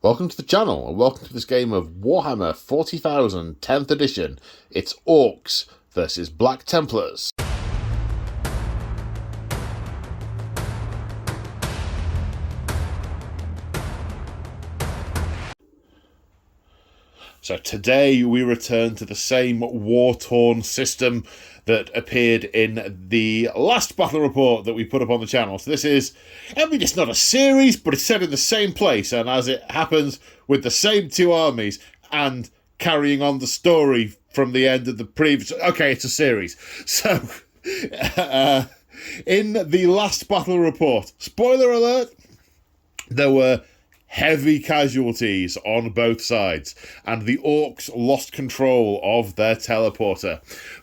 Welcome to the channel, and welcome to this game of Warhammer 40,000 10th edition. It's Orks versus Black Templars. So today we return to the same war-torn system that appeared in the last battle report that we put up on the channel. So this is, it's not a series, but it's set in the same place, and as it happens, with the same two armies, and carrying on the story from the end of the previous... Okay, it's a series. So, in the last battle report, spoiler alert, there were heavy casualties on both sides, and the Orks lost control of their teleporter.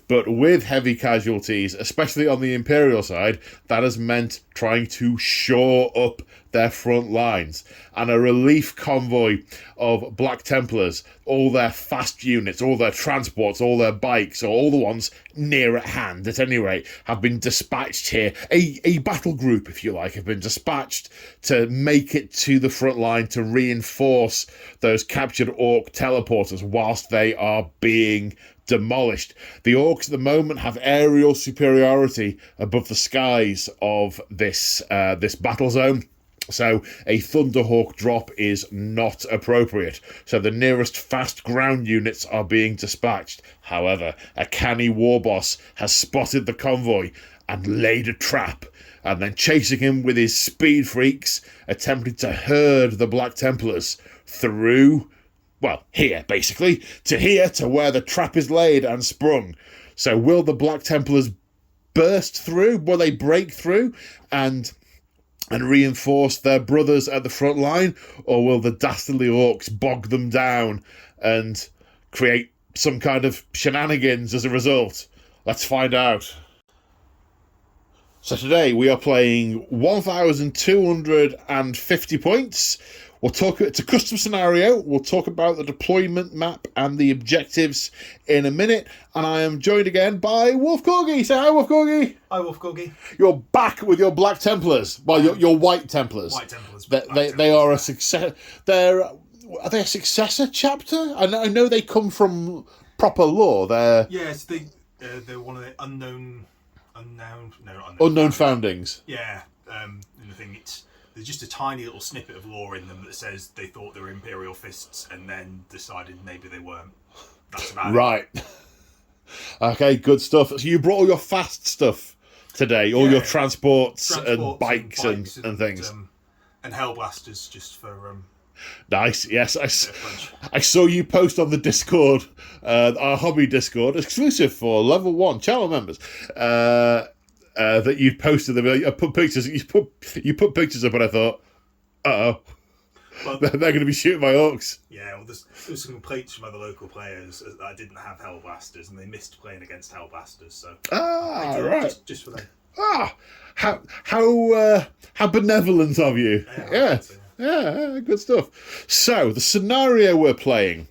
But with heavy casualties, especially on the Imperial side, that has meant trying to shore up their front lines. And a relief convoy of Black Templars, all their fast units, all their transports, all their bikes, or all the ones near at hand, at any rate, have been dispatched here. A battle group, if you like, have been dispatched to make it to the front line to reinforce those captured Ork teleporters whilst they are being demolished. The Orks at the moment have aerial superiority above the skies of this battle zone. So a Thunderhawk drop is not appropriate. So the nearest fast ground units are being dispatched. However, a canny warboss has spotted the convoy and laid a trap, and then chasing him with his speed freaks, attempted to herd the Black Templars through, well, here, basically, to where the trap is laid and sprung. So will the Black Templars burst through? Will they break through and reinforce their brothers at the front line? Or will the dastardly Orks bog them down and create some kind of shenanigans as a result? Let's find out. So today we are playing 1,250 points. We'll talk, it's a custom scenario. We'll talk about the deployment map and the objectives in a minute. And I am joined again by Wolf Corgi. Say hi, Wolf Corgi. Hi, Wolf Corgi. You're back with your Black Templars. Well, your White Templars. White Templars. They are a success. Are they a successor chapter? I know they come from proper lore. They're one of the unknown foundings. Yeah, and the thing there's just a tiny little snippet of lore in them that says they thought they were Imperial fists and then decided maybe they weren't. That's about right. It. Okay, good stuff. So you brought all your fast stuff today, all your transports and bikes and things. And Hellblasters just for... Nice, yes. I saw you post on the Discord, our hobby Discord, exclusive for level 1 channel members, that you posted them. I put pictures. You put pictures up, and I thought, well, they're going to be shooting my Orks. Yeah, well, there's some complaints from other local players that I didn't have Hellblasters, and they missed playing against Hellblasters. So right, just for them. How benevolent of you. Yeah, good stuff. So the scenario we're playing,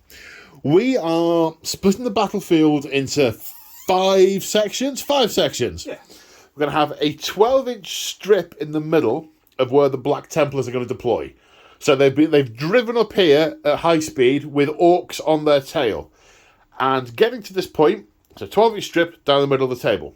we are splitting the battlefield into 5 sections. Yeah. We're going to have a 12-inch strip in the middle of where the Black Templars are going to deploy. So they've driven up here at high speed with Orks on their tail. And getting to this point, it's a 12-inch strip down the middle of the table.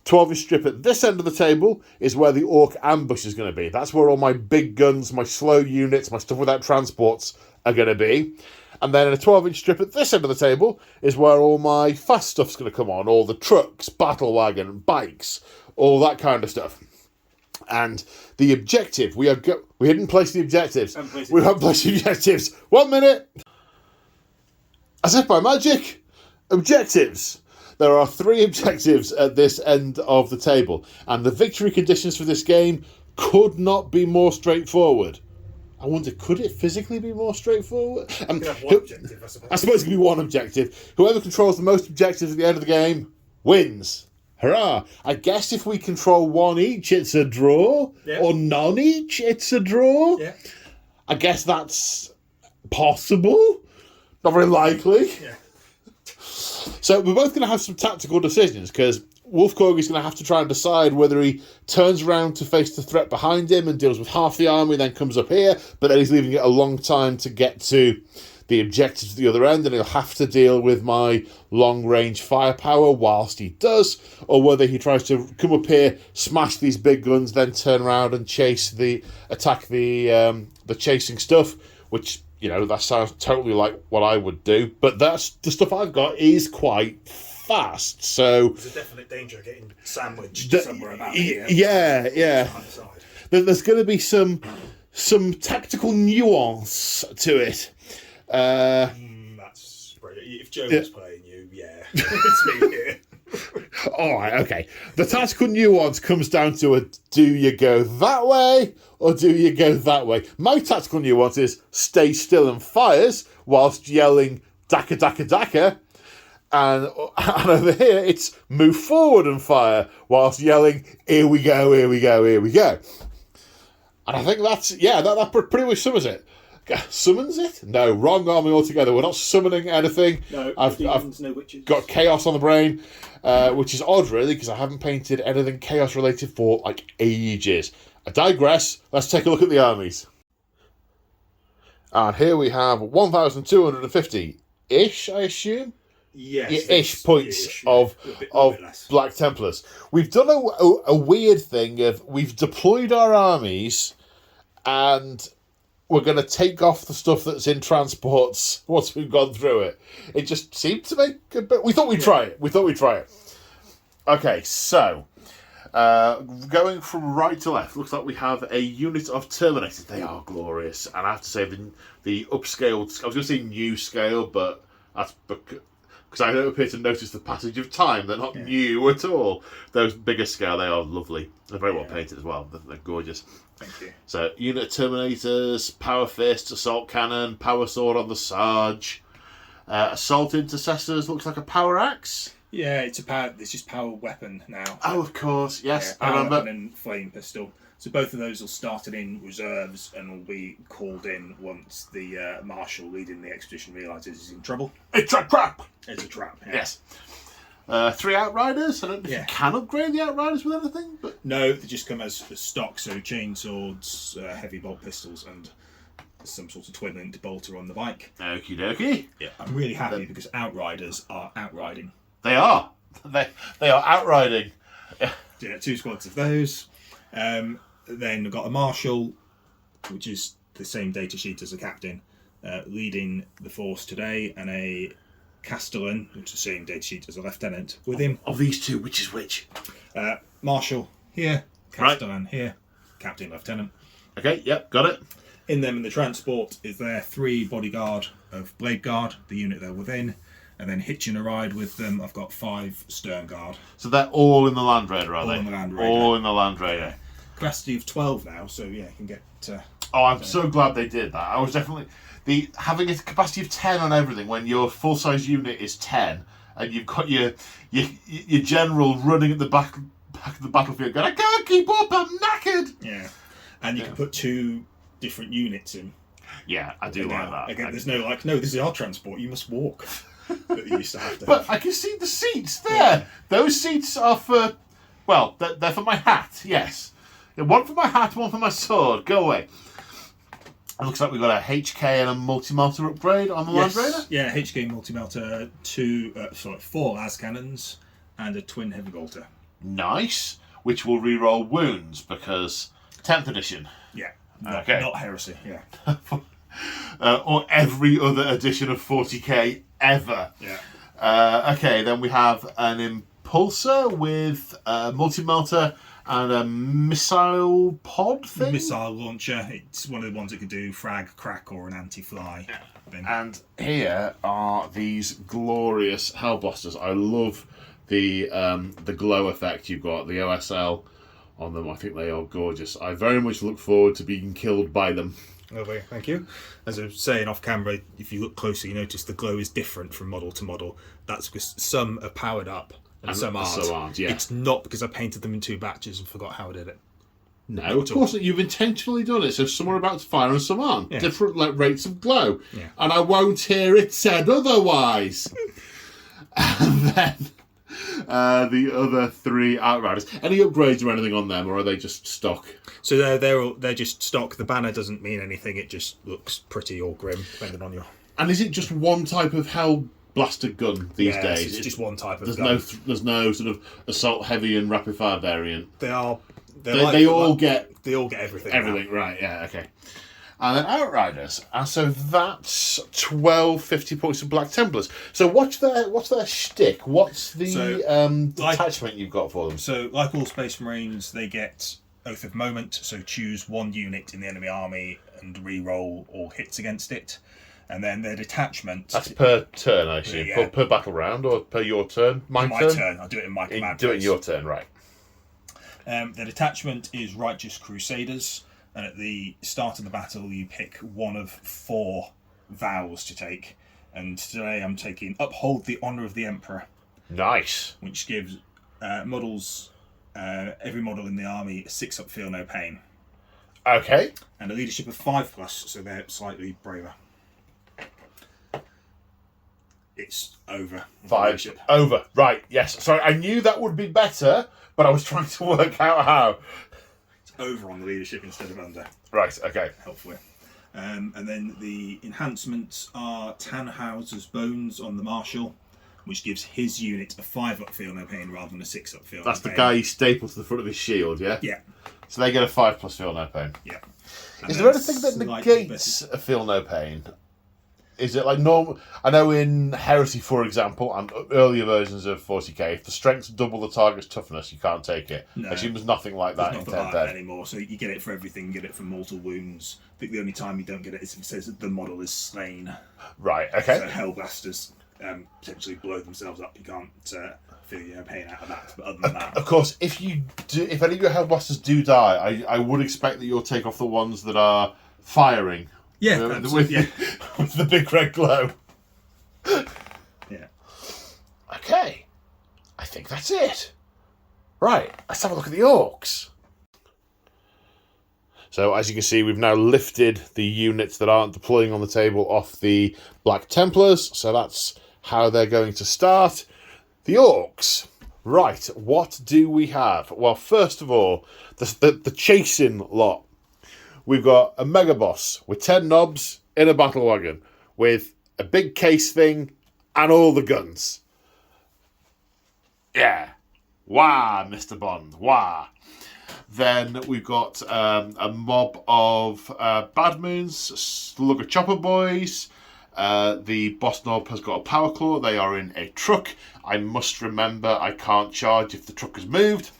12-inch strip at this end of the table is where the Ork ambush is going to be. That's where all my big guns, my slow units, my stuff without transports are going to be. And then a 12-inch strip at this end of the table is where all my fast stuff's going to come on. All the trucks, battle wagon, bikes, all that kind of stuff. And the objective, we didn't place the objectives. We haven't placed the objectives. 1 minute. As if by magic. Objectives. There are 3 objectives at this end of the table. And the victory conditions for this game could not be more straightforward. I wonder, could it physically be more straightforward? One objective, I suppose. I suppose it could be one objective. Whoever controls the most objectives at the end of the game wins. Hurrah! I guess if we control 1 each, it's a draw. Yeah. Or none each, it's a draw. Yeah. I guess that's possible. Not very likely. Yeah. So we're both going to have some tactical decisions, because Wolfkorg is going to have to try and decide whether he turns around to face the threat behind him and deals with half the army, then comes up here, but then he's leaving it a long time to get to the objectives at the other end, and he'll have to deal with my long-range firepower whilst he does, or whether he tries to come up here, smash these big guns, then turn around and attack the chasing stuff, which, you know, that sounds totally like what I would do, but that's the stuff I've got is quite fast, so there's a definite danger of getting sandwiched somewhere about here. Yeah. There's going to be some tactical nuance to it. That's brilliant. If Joe was playing you, it's me here. All right, okay. The tactical nuance comes down to do you go that way or do you go that way? My tactical nuance is stay still and fires whilst yelling Daka Daka Daka. And over here, it's move forward and fire whilst yelling, here we go, here we go, here we go. And I think that pretty much summons it. Summons it? No, wrong army altogether. We're not summoning anything. No, I've no witches. Got chaos on the brain, which is odd, really, because I haven't painted anything chaos related for like ages. I digress. Let's take a look at the armies. And here we have 1,250-ish, I assume. Yes, ish points of Black Templars. We've done a weird thing of we've deployed our armies and we're going to take off the stuff that's in transports once we've gone through it. It just seemed to make a bit... We thought we'd try it. Okay, so going from right to left, looks like we have a unit of Terminators. They are glorious, and I have to say the upscaled... I was going to say new scale, but that's because I don't appear to notice the passage of time. They're not new at all. Those bigger scale, they are lovely. They're very well painted as well. They're gorgeous. Thank you. So, unit of Terminators, Power Fist, Assault Cannon, Power Sword on the Sarge. Assault Intercessors, looks like a Power Axe. Yeah, it's just power weapon now. Oh, of course, yes, yeah, I remember. Weapon and flame pistol. So both of those will start in reserves and will be called in once the marshal leading the expedition realises he's in trouble. It's a trap! It's a trap, yeah. Yes. 3 Outriders. I don't know if you can upgrade the Outriders with anything, but... No, they just come as stock, so chain swords, heavy bolt pistols, and some sort of twin-linked bolter on the bike. Okie dokie. Yeah, I'm really happy because Outriders are outriding. They are. They are outriding. Yeah, 2 squads of those. Then we've got a marshal, which is the same data sheet as a captain, leading the force today, and a castellan, which is the same data sheet as a lieutenant, with him. Of these two, which is which? Marshal here, castellan here, captain, lieutenant. Okay, yep, got it. In them in the transport is their 3 bodyguard of Blade Guard, the unit they're within, and then hitching a ride with them, I've got 5 Stern Guard. So they're all in the Land Raider, are they? All in the Land Raider. All in the Land Raider. Capacity of 12 now, so yeah, you can get... I'm so glad they did that. I was definitely... having a capacity of 10 on everything when your full-size unit is 10 and you've got your general running at the back of the battlefield going, I can't keep up, I'm knackered! Yeah. And you can put 2 different units in. Yeah, I do like that. Again, there's no this is our transport, you must walk. That you used to have to But I can see the seats there. Yeah. Those seats are for... Well, they're for my hat, yes. One for my hat, one for my sword. Go away. It looks like we've got a HK and a multi-melter upgrade on the Land Raider. Yeah, HK multi-melter, 4 las cannons, and a twin heavy bolter. Nice. Which will re-roll wounds because 10th edition. Yeah. Not heresy. Yeah. Or every other edition of 40k ever. Yeah. Okay, then we have an impulsor with a multi-melter and a missile pod thing? Missile launcher. It's one of the ones that can do frag, crack, or an anti-fly thing. And here are these glorious Hellblasters. I love the glow effect you've got, the OSL on them. I think they are gorgeous. I very much look forward to being killed by them. Lovely, thank you. As I was saying off camera, if you look closer, you notice the glow is different from model to model. That's because some are powered up and some aren't. Yeah. It's not because I painted them in 2 batches and forgot how I did it. No, of course not. You've intentionally done it, so some are about to fire and some aren't. Yeah. Different rates of glow. Yeah. And I won't hear it said otherwise. And then The other 3 Outriders. Any upgrades or anything on them, or are they just stock? So they're just stock. The banner doesn't mean anything. It just looks pretty or grim, depending on your. And is it just one type of Hell Blaster gun these days? It's just one type of there's gun. There's no sort of assault heavy and rapid fire variant. They all get everything. Everything, right? Yeah, okay. And then Outriders, and so that's 12 50 points of Black Templars. So what's their shtick? What's the detachment you've got for them? So, like all Space Marines, they get Oath of Moment. So choose one unit in the enemy army and re-roll all hits against it, and then their detachment. That's per turn, I assume. Yeah. Per battle round or per your turn? My turn. I'll do it in my command. Do it in your turn, right? The detachment is Righteous Crusaders. And at the start of the battle, you pick one of 4 vows to take. And today I'm taking Uphold the Honour of the Emperor. Nice. Which gives models, every model in the army, 6 up, feel no pain. Okay. And a leadership of 5+, so they're slightly braver. It's over. 5. Over. Right, yes. Sorry, I knew that would be better, but I was trying to work out how. Over on the leadership instead of under. Right, okay. Hopefully. And then the enhancements are Tannhauser's Bones on the Marshal, which gives his unit a 5 up, feel no pain, rather than a 6 up, feel no pain. That's the guy you staple to the front of his shield, yeah? Yeah. So they get a 5+ feel no pain. Yeah. Is there anything that negates a feel no pain? Is it like normal? I know in Heresy, for example, and earlier versions of 40k, if the strength's double the target's toughness, you can't take it. No, I assume there's nothing like that in 10th anymore. So you get it for everything. You get it for mortal wounds. I think the only time you don't get it is if it says that the model is slain. Right. Okay. So Hellblasters potentially blow themselves up. You can't feel your pain out of that. But other than that, of course, if any of your Hellblasters do die, I would expect that you'll take off the ones that are firing. Yeah, with the big red glow. Yeah. Okay. I think that's it. Right, let's have a look at the Orks. So, as you can see, we've now lifted the units that aren't deploying on the table off the Black Templars. So that's how they're going to start. The Orks. Right, what do we have? Well, first of all, the chasing lot. We've got a mega boss with 10 knobs in a battle wagon with a big case thing and all the guns. Yeah. Wah, Mr. Bond. Wah. Then we've got a mob of Bad Moons, slug of Chopper Boys. The boss knob has got a power claw. They are in a truck. I must remember I can't charge if the truck has moved.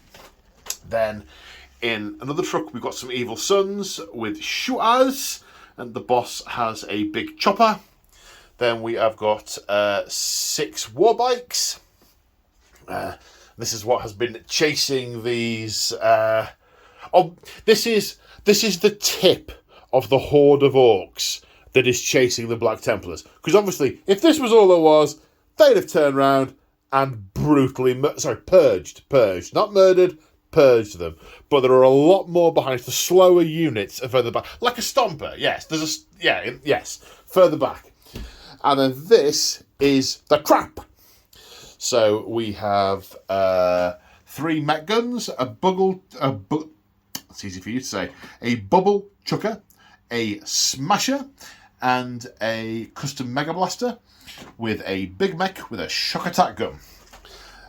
Then in another truck, we've got some Evil Sons with shooters, and the boss has a big chopper. Then we have got 6 war bikes. This is what has been chasing these. This is the tip of the horde of orcs that is chasing the Black Templars. Because obviously, if this was all there was, they'd have turned around and brutally purged, not murdered. Purge them, but there are a lot more behind. The slower units are further back, like a stomper. Yes, yes, further back, and then this is the crap. So we have 3 mech guns, it's easy for you to say, a bubble chucker, a smasher, and a custom mega blaster with a big mech with a shock attack gun.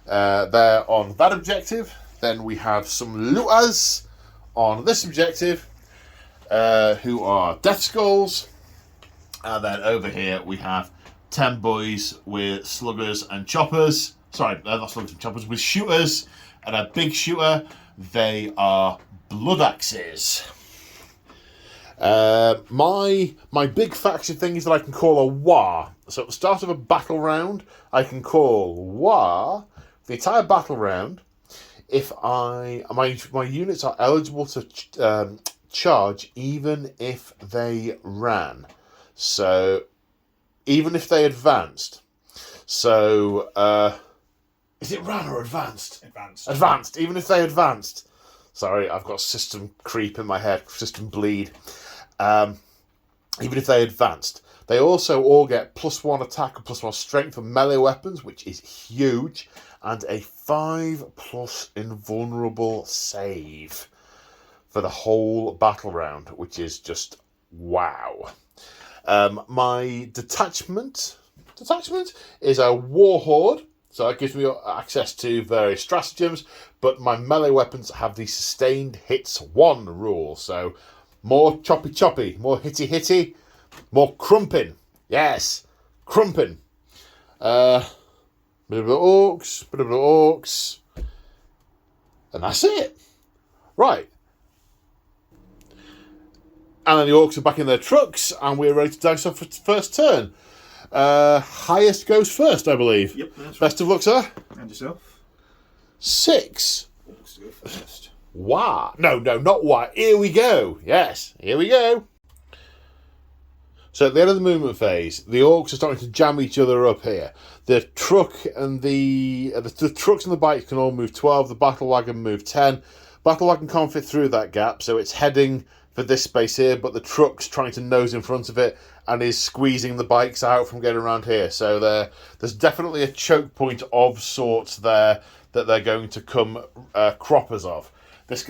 They're on that objective. Then we have some looters on this objective, who are Death Skulls. And then over here we have 10 boys with sluggers and choppers. Sorry, not sluggers and choppers, with shooters and a big shooter. They are blood axes. My big faction thing is that I can call a wah. So at the start of a battle round, I can call wah the entire battle round. If my units are eligible to charge, even if they ran, so even if they advanced, so is it ran or advanced? Advanced. Even if they advanced. Sorry, I've got system creep in my head, system bleed. even if they advanced. They also all get +1 attack and +1 strength for melee weapons, which is huge, and a 5+ invulnerable save for the whole battle round, which is just wow. My detachment is a Warhorde, so it gives me access to various stratagems, but my melee weapons have the sustained hits 1 rule, so more choppy, more hitty, more crumping. Yes, crumping. Bit of the orcs, and that's it. Right. And then the orcs are back in their trucks, and we're ready to dice off for first turn. Highest goes first, I believe. Yep, that's right. Best of luck, sir. And yourself? 6. Orcs go first. Wow. No, not why. Here we go. Yes, here we go. So at the end of the movement phase, the orcs are starting to jam each other up here. The truck and the trucks and the bikes can all move 12. The battle wagon move 10. Battle wagon can't fit through that gap, so it's heading for this space here, but the truck's trying to nose in front of it and is squeezing the bikes out from getting around here. So there's definitely a choke point of sorts there that they're going to come croppers of. This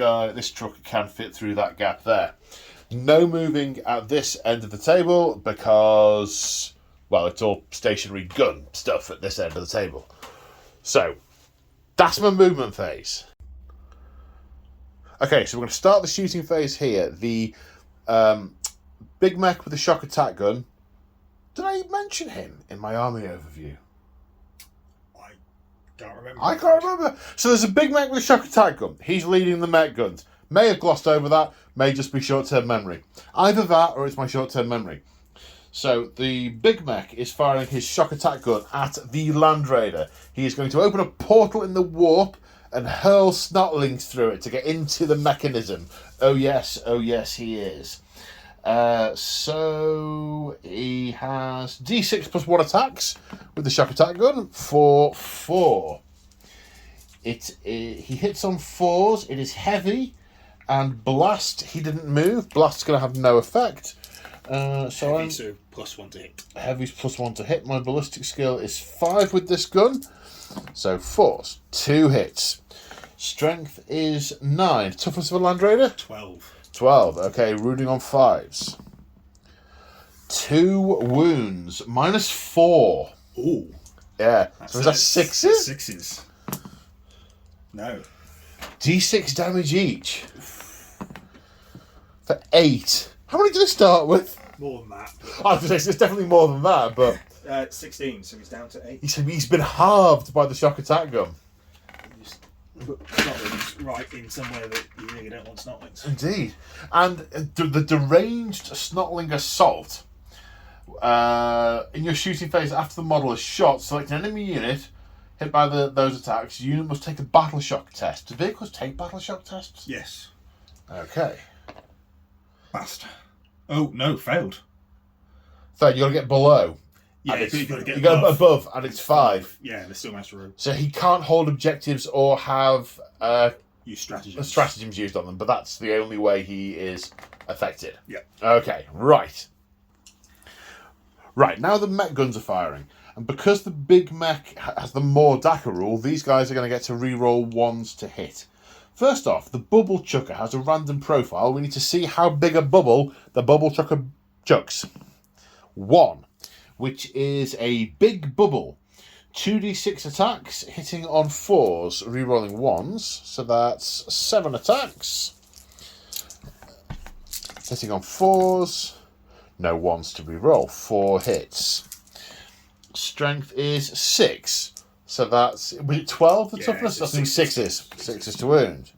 truck can fit through that gap there. No moving at this end of the table because, well, it's all stationary gun stuff at this end of the table. So, that's my movement phase. Okay, so we're going to start the shooting phase here. The big mech with the shock attack gun. Did I mention him in my army overview? I can't remember. So there's a big mech with a shock attack gun. He's leading the mech guns. May have glossed over that. May just be short-term memory. Either that or it's my short-term memory. So the big mech is firing his shock attack gun at the Land Raider. He is going to open a portal in the warp and hurl snotlings through it to get into the mechanism. Oh yes, he is. So he has D6 +1 attacks with the shock attack gun for 4. He hits on 4s. It is heavy, and blast. He didn't move. Blast's going to have no effect. So +1 to hit. Heavy's +1 to hit. My ballistic skill is 5 with this gun. So 4s, 2 hits. Strength is 9. Toughness of a Land Raider? 12. Okay, rooting on 5s. 2 wounds. -4. Ooh. Yeah. So is that 6s? 6s. No. D6 damage each. For 8. How many did I start with? More than that. I was going to say, it's definitely more than that, but 16, so he's down to 8. he's been halved by the shock attack gun. Just put snotlings right in somewhere that you really don't want snotlings. Indeed. And the deranged snotling assault, in your shooting phase after the model is shot, select an enemy unit hit by those attacks. The unit must take a battle shock test. Do vehicles take battle shock tests? Yes. Okay. Passed. Oh, no, failed. So you got to get below. Yeah, you got to get above, and it's 5. Yeah, they still managed to roll. So he can't hold objectives or have Use stratagems. stratagems used on them, but that's the only way he is affected. Yeah. Okay, right. Right, now the mech guns are firing. And because the big mech has the more DACA rule, these guys are going to get to re-roll 1s to hit. First off, the bubble chucker has a random profile. We need to see how big a bubble the bubble chucker chucks. 1, which is a big bubble. 2d6 attacks, hitting on 4s, re-rolling 1s. So that's 7 attacks. Hitting on 4s. No 1s to re-roll. 4 hits. Strength is 6. So that's... Was it 12 the toughness? I think 6s. 6s to wound.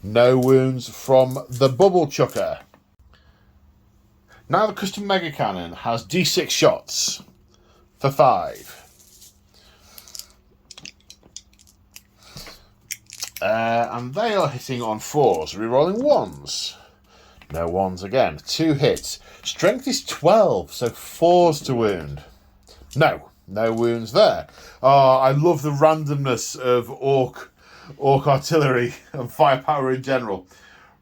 No wounds from the bubble chucker. Now the custom mega cannon has d6 shots for 5. And they are hitting on 4s, rerolling 1s. No 1s again. 2 hits. Strength is 12, so 4s to wound. No wounds there. Oh, I love the randomness of orc artillery and firepower in general.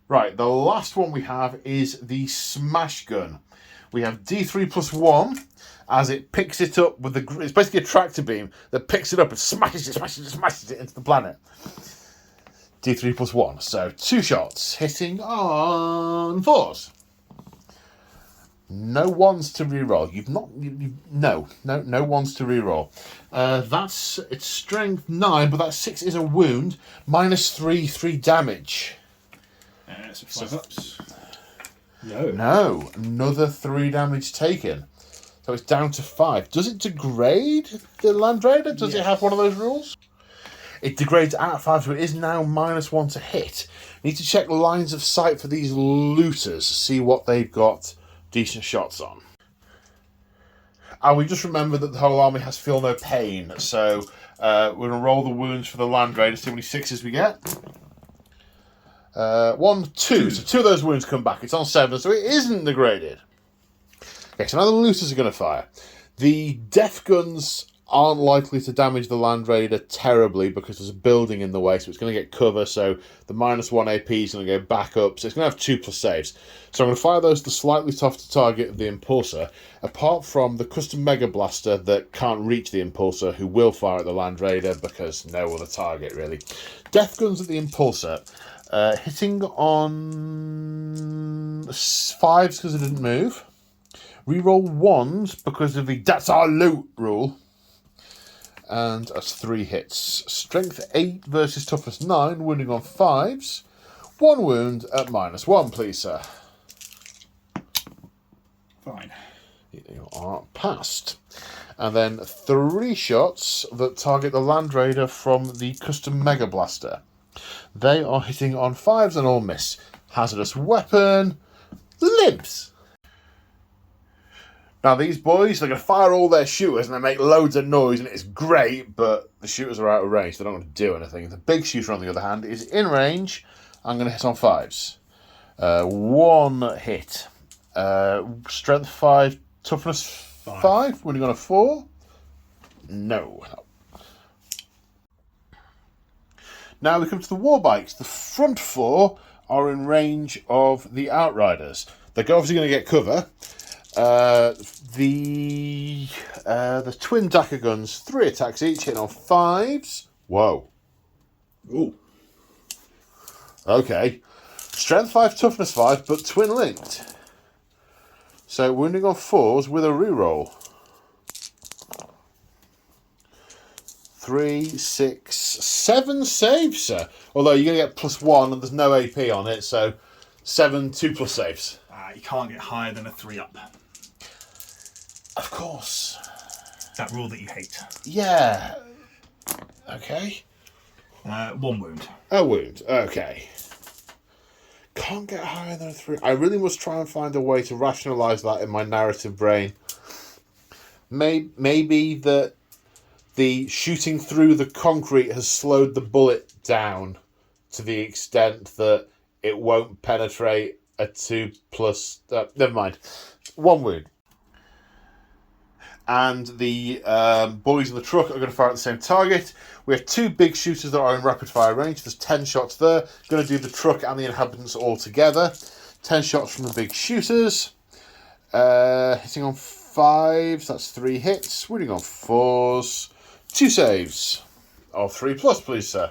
Right, the last one we have is the smash gun, We have D3 plus 1 as it picks it up with the... It's basically a tractor beam that picks it up and smashes it into the planet. D3 plus 1. So 2 shots hitting on 4s. No ones to reroll. No ones to reroll. That's its strength 9, but that 6 is a wound. -3 damage. So 5 ups. No, another 3 damage taken. So it's down to 5. Does it degrade the Land Raider? Does it have one of those rules? It degrades at 5, so it is now -1 to hit. Need to check lines of sight for these looters, see what they've got decent shots on. And we just remember that the whole army has feel no pain, so we're going to roll the wounds for the Land Raider, see how many 6s we get. 1, 2. So 2 of those wounds come back. It's on 7, so it isn't degraded. Okay, so now the looters are going to fire. The death guns aren't likely to damage the Land Raider terribly because there's a building in the way, so it's going to get cover, so the -1 AP is going to go back up, so it's going to have 2+ saves. So I'm going to fire those to slightly tough to target the Impulsor, apart from the custom Mega Blaster that can't reach the Impulsor, who will fire at the Land Raider because no other target, really. Death guns at the Impulsor, hitting on 5s because it didn't move. Reroll 1s because of the "that's our loot" rule. And that's 3 hits. Strength 8 versus toughness 9, wounding on 5s. 1 wound at -1, please, sir. Fine. You are passed. And then 3 shots that target the Land Raider from the custom Mega Blaster. They are hitting on 5s and all miss. Hazardous weapon. Limbs. Now these boys, they're going to fire all their shooters and they make loads of noise and it's great, but the shooters are out of range, so they're not going to do anything. The big shooter, on the other hand, is in range. I'm going to hit on 5s. 1 hit. Strength 5, toughness 5. Wounding on a 4. No. Now we come to the war bikes. The front 4 are in range of the Outriders. They're obviously going to get cover. The twin Daka guns, 3 attacks each, hitting on 5s. Whoa. Ooh. Okay. Strength 5, toughness 5, but twin linked. So wounding on 4s with a reroll. 3, 6, 7 saves, sir. Although you're going to get +1 and there's no AP on it, so 7, 2+ saves. You can't get higher than a 3-up. Of course. That rule that you hate. Yeah. Okay. 1 wound. A wound. Okay. Can't get higher than a 3. I really must try and find a way to rationalise that in my narrative brain. Maybe that the shooting through the concrete has slowed the bullet down to the extent that it won't penetrate a 2+... never mind. 1 wound. And the boys in the truck are going to fire at the same target. We have 2 big shooters that are in rapid fire range. There's 10 shots there. Going to do the truck and the inhabitants all together. 10 shots from the big shooters. Hitting on 5s, that's 3 hits. Wounding on 4s, 2 saves. Oh, 3+, please, sir.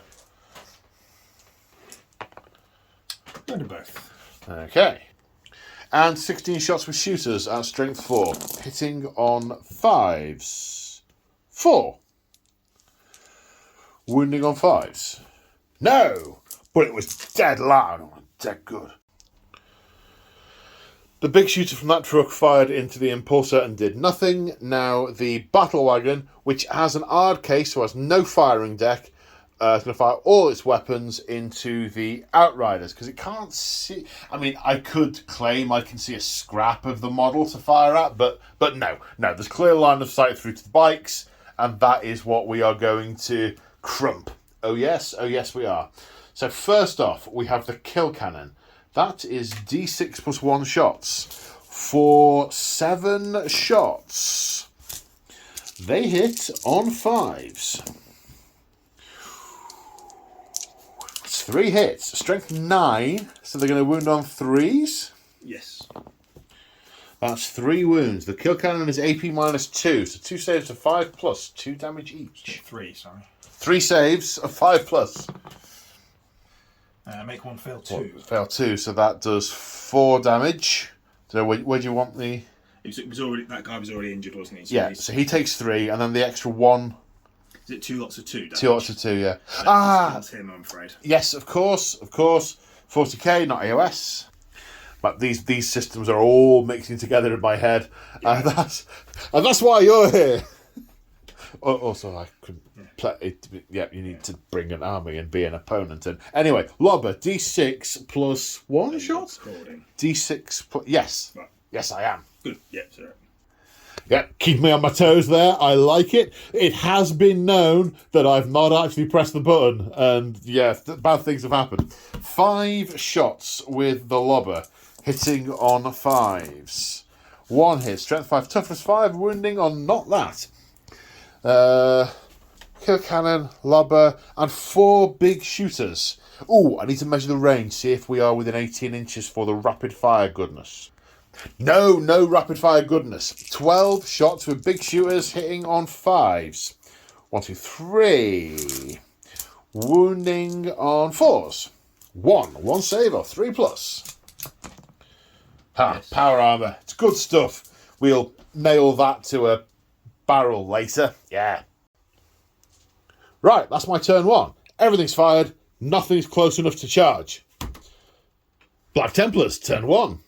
Going to both. Okay. And 16 shots with shooters at strength 4. Hitting on 5s. 4. Wounding on 5s. No! But it was dead loud. Dead good. The big shooter from that truck fired into the Impulsor and did nothing. Now the battle wagon, which has an ARD case, so has no firing deck, is going to fire all its weapons into the Outriders because it can't see. I mean, I could claim I can see a scrap of the model to fire at, but no. There's clear line of sight through to the bikes, and that is what we are going to crump. Oh yes, we are. So first off, we have the kill cannon. That is D6 plus 1 shots for 7 shots. They hit on 5s. 3 hits. Strength 9, so they're going to wound on 3s. Yes. That's 3 wounds. The kill cannon is AP -2, so 2 saves of 5+, 2 damage each. 3, sorry. 3 saves of 5+. Make one fail 2. Fail 2, so that does 4 damage. So where do you want the... It was already, that guy was already injured, wasn't he? So yeah, so he takes 3, and then the extra 1... Is it 2 lots of 2 damage? 2 lots of 2, yeah. That's him, I'm afraid. Yes, of course. 40k, not AOS. But these systems are all mixing together in my head, and that's why you're here. Also, I could play it. Yeah, you need to bring an army and be an opponent. And anyway, Lobber, D6 plus 1 shot. D6 plus yes, right. Yes, I am. Good. Yeah, sorry. Yeah, keep me on my toes there. I like it. It has been known that I've not actually pressed the button, and yeah, bad things have happened. 5 shots with the Lobber, hitting on 5s. 1 hit, strength 5, toughness 5, wounding on not that. Kill cannon, Lobber, and 4 big shooters. Ooh, I need to measure the range, see if we are within 18 inches for the rapid fire goodness. No rapid fire goodness. 12 shots with big shooters hitting on 5s. 1, 2, 3. Wounding on 4s. 1 save of 3+. Yes. Power armor. It's good stuff. We'll nail that to a barrel later. Yeah. Right, that's my turn 1. Everything's fired. Nothing's close enough to charge. Black Templars, turn 1.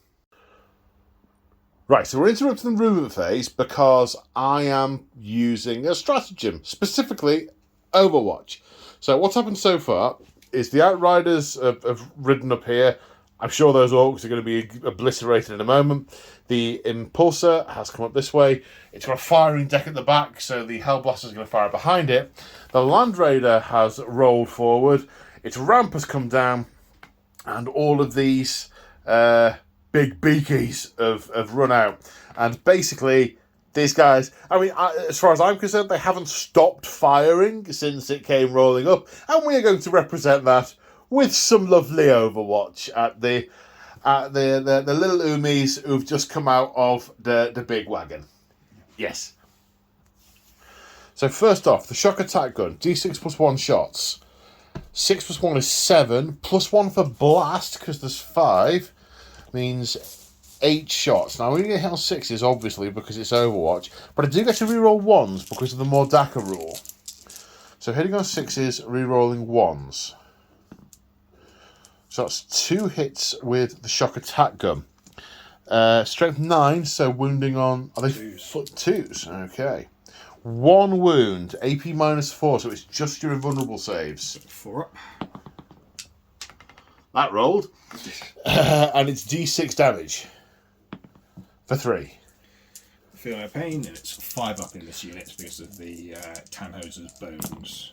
Right, so we're interrupting the movement phase because I am using a stratagem, specifically Overwatch. So what's happened so far is the Outriders have ridden up here. I'm sure those Orks are going to be obliterated in a moment. The Impulsor has come up this way. It's got a firing deck at the back, so the Hellblaster is going to fire behind it. The Land Raider has rolled forward. Its ramp has come down, and all of these big beakies have run out. And basically, these guys, I mean, as far as I'm concerned, they haven't stopped firing since it came rolling up. And we are going to represent that with some lovely Overwatch at the little Umis who've just come out of the big wagon. Yes. So first off, the shock attack gun, D6 plus 1 shots. 6 plus 1 is 7, plus 1 for blast, because there's 5, means 8 shots. Now, we get hit on 6s, obviously, because it's Overwatch, but I do get to reroll 1s because of the Mordaka rule. So hitting on 6s, rerolling 1s. So that's 2 hits with the shock attack gun. Strength 9, so wounding on... Are they 2s? Okay. 1 wound, AP -4, so it's just your invulnerable saves. 4 up. That rolled. And it's D6 damage. For 3. Feel no pain, and it's 5 up in this unit because of the Tannhauser's bones.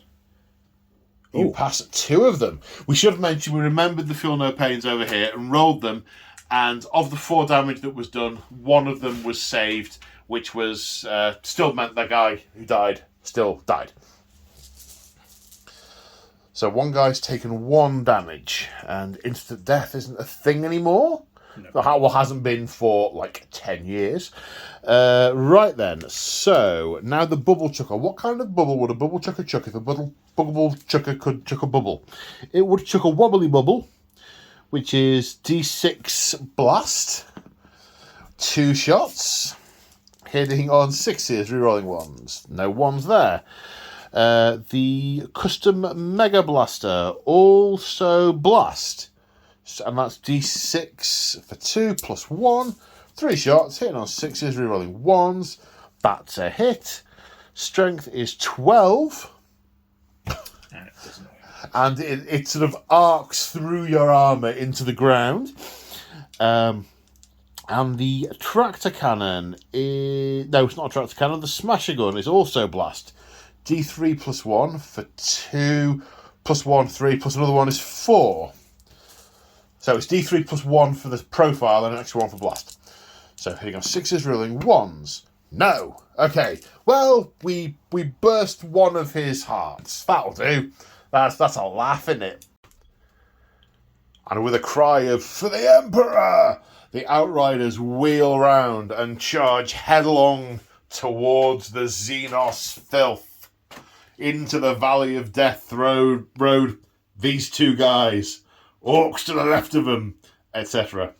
You pass 2 of them. We should have mentioned we remembered the Feel No Pains over here and rolled them, and of the 4 damage that was done, 1 of them was saved, which was still meant the guy who died still died. So 1 guy's taken 1 damage, and instant death isn't a thing anymore. No. Well, hasn't been for like 10 years. Right then, so now the bubble chucker. What kind of bubble would a bubble chucker chuck if a bubble chucker could chuck a bubble? It would chuck a wobbly bubble, which is D6 blast. 2 shots. Hitting on 6s, rerolling 1s. No 1s there. The custom Mega Blaster, also blast. And that's D6 for 2 plus 1. 3 shots, hitting on 6s, rerolling 1s. That's a hit. Strength is 12. And it sort of arcs through your armour into the ground. And the tractor cannon is... No, it's not a tractor cannon. The smasher gun is also blast. D3 plus 1 for 2, plus 1, 3, plus another 1 is 4. So it's D3 plus 1 for the profile and an extra 1 for blast. So hitting on 6s, rolling 1s. No. Okay. Well, we burst 1 of his hearts. That'll do. That's a laugh, isn't it? And with a cry of, "For the Emperor!" the Outriders wheel round and charge headlong towards the Xenos filth. Into the Valley of Death rode these two guys. Orks to the left of them, etc.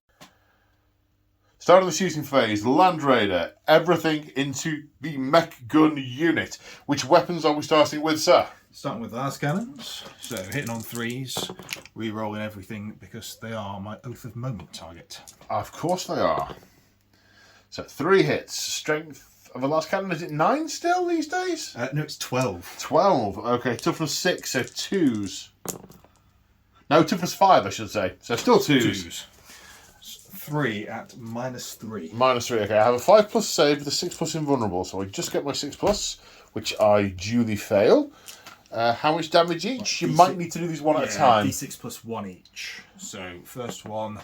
Start of the shooting phase. Land Raider. Everything into the mech gun unit. Which weapons are we starting with, sir? Starting with las cannons. So hitting on 3s, re-rolling everything because they are my Oath of Moment target. Of course they are. So 3 hits. Strength of a las cannon, is it 9 still these days? No, it's 12. 12. Okay, toughness 6, so 2s. No, toughness 5, I should say. So still 2s. 3 at -3. -3, okay. I have a 5+ save with a 6+ invulnerable, so I just get my 6+, which I duly fail. How much damage each? You might need to do these one at a time. D6 plus 1 each. So, first one.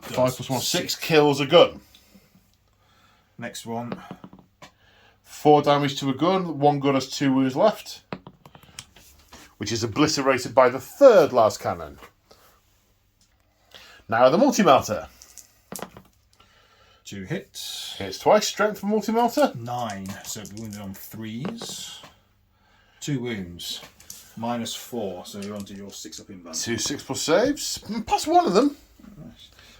5 + 1, 6 kills a gun. Next one. 4 damage to a gun. 1 gun has 2 wounds left, which is obliterated by the 3rd las cannon. Now the multi-melter. 2 hits. Hits twice. Strength for multi-melter. 9. So wounded on 3s. 2 wounds. -4. So you're onto your 6 up in van. 2 6+ saves. Pass one of them.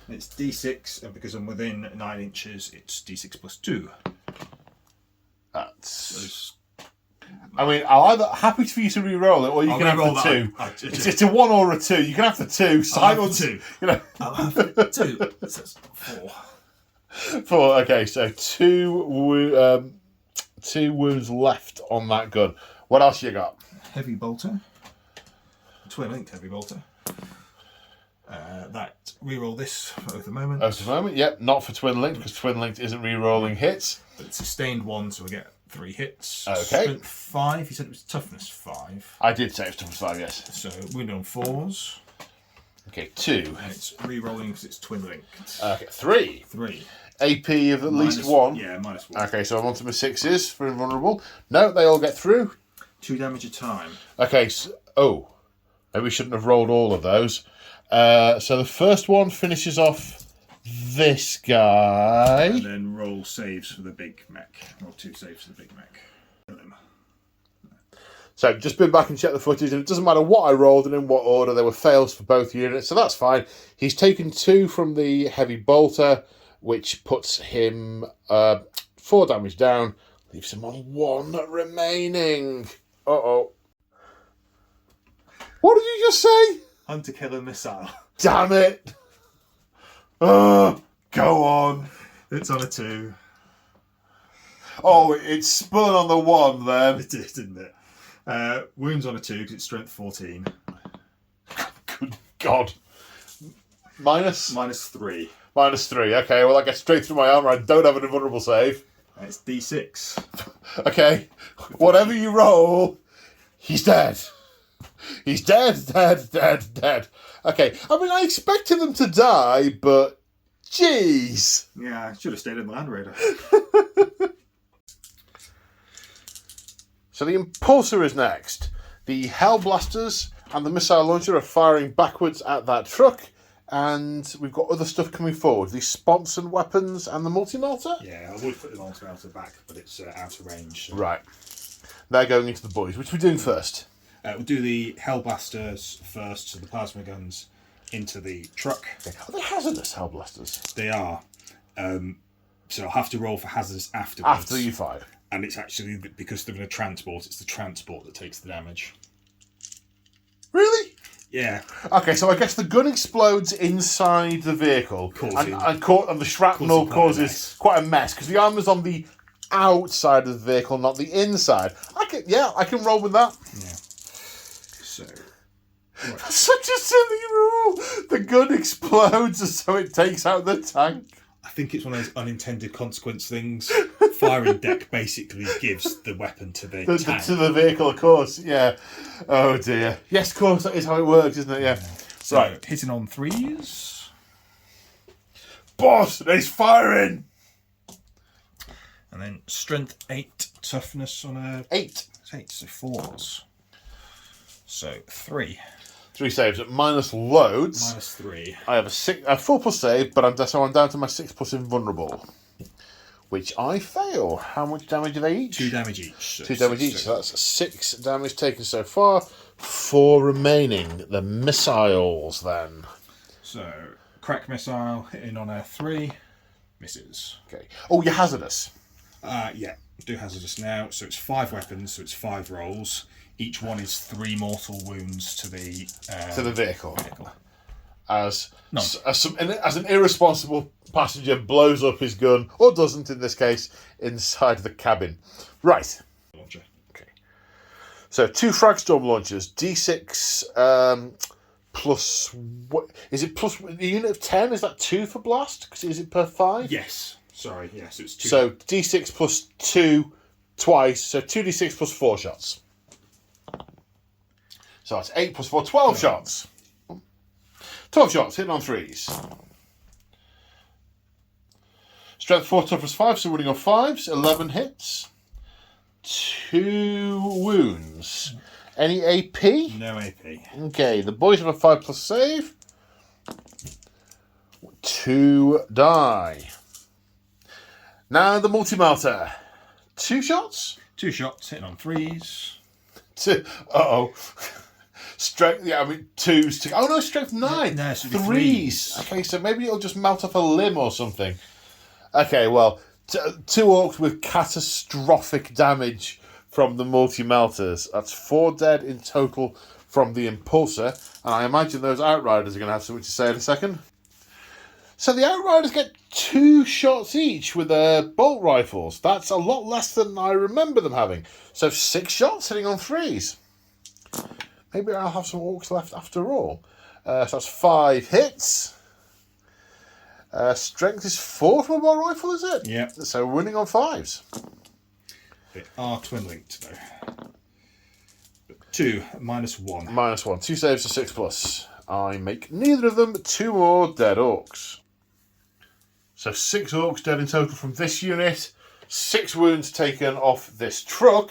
It's D6, and because I'm within 9 inches, it's D6 plus 2. That's. I mean, I'm either happy for you to re-roll it, or you can have the 2. It's a 1 or a 2. You can have the 2. Silence. 2. You know. I'll have the 2. That's 4. 4. Okay, so 2 wounds left on that gun. What else you got? Heavy bolter. Twin-linked heavy bolter. That reroll this for Oath of Moment. Oath of Moment, yep. Not for twin-linked, because twin-linked isn't re-rolling hits. But it's sustained 1, so I get 3 hits. Okay. Strength 5. You said it was toughness 5. I did say it was toughness 5, yes. So wounded on 4s. Okay, 2. And it's re-rolling because it's twin-linked. Okay, 3. 3. AP of at least 1. Yeah, -1. Okay, so I'm on to my 6s for invulnerable. No, they all get through. 2 damage a time. Okay, so, maybe we shouldn't have rolled all of those. So the first one finishes off this guy. And then roll saves for the big mech. Roll 2 saves for the big mech. So just been back and check the footage, and it doesn't matter what I rolled and in what order, there were fails for both units, so that's fine. He's taken 2 from the heavy bolter, which puts him 4 damage down, leaves him on 1 remaining. Uh-oh. What did you just say? Hunter killer missile. Damn it! Go on. It's on a 2. Oh, it's spun on the 1 then. It did, didn't it? Wounds on a 2 because it's strength 14. Good God. Minus? -3. -3. Okay, well, I get straight through my armor. I don't have an invulnerable save. And it's D6. Okay, whatever you roll, he's dead. He's dead. Okay, I mean, I expected them to die, but jeez. Yeah, I should have stayed in the Land Raider. So the Impulsor is next. The Hellblasters and the missile launcher are firing backwards at that truck, and we've got other stuff coming forward. The sponson weapons and the multi-melter? Yeah, I would put the multi-melter back, but it's out of range. So. Right. They're going into the boys. Which are we doing first? We'll do the Hellblasters first, so the plasma guns into the truck. Okay. Are they hazardous Hellblasters? They are. So I'll have to roll for hazards afterwards. After you fire. And it's actually, because they're in a transport, it's the transport that takes the damage. Really? Yeah. Okay, so I guess the gun explodes inside the vehicle, and the shrapnel causes quite a mess, because the armor's on the outside of the vehicle, not the inside. I can roll with that. Yeah. So... Right. That's such a silly rule. The gun explodes, so it takes out the tank. I think it's one of those unintended consequence things. Firing deck basically gives the weapon to the tank. To the vehicle, of course, yeah. Oh dear. Yes, of course, that is how it works, isn't it? Yeah. So, right. Hitting on 3s. Boss, he's firing! And then strength 8, toughness on a... 8. 8, so 4s. So 3. 3 saves at minus loads. -3. I have a 4+ save, but I'm down to my 6+ invulnerable, which I fail. How much damage are they each? 2 damage each. So 2 damage each. So that's 6 damage taken so far. 4 remaining. The missiles then. So crack missile hitting on a 3, misses. Okay. Oh, you're hazardous. Yeah, do hazardous now. So it's 5 weapons. So it's 5 rolls. Each one is 3 mortal wounds to the vehicle. No. As an irresponsible passenger blows up his gun, or doesn't in this case, inside the cabin. Right. Launcher. Okay. So 2 Fragstorm launchers, D6 plus... What is it plus... The unit of 10, is that 2 for blast? Because is it per 5? Yes. Sorry, yes, it's 2. So D6 plus 2 twice, so 2D6 plus 4 shots. So that's 8 plus 4, 12 shots. 12 shots, hitting on 3s. Strength 4, toughness 5, so running on 5s. 11 hits. 2 wounds. Any AP? No AP. Okay, the boys have a 5+ save. 2 die. Now the multi-melter. 2 shots? 2 shots, hitting on 3s. Uh-oh. Strength, yeah, I mean, 2s. Oh no, strength 9. No, so it'd be 3s. Okay, so maybe it'll just melt off a limb or something. Okay, well, 2 orcs with catastrophic damage from the multi-melters. That's 4 dead in total from the impulsor. And I imagine those outriders are going to have something to say in a second. So the outriders get 2 shots each with their bolt rifles. That's a lot less than I remember them having. So 6 shots hitting on 3s. Maybe I'll have some orcs left after all. So that's 5 hits. Strength is 4 from a bolt rifle, is it? Yeah. So running on 5s. They are twin linked though. 2 -1. -1. 2 saves to 6+. I make neither of them. 2 more dead orcs. So 6 orcs dead in total from this unit. 6 wounds taken off this truck.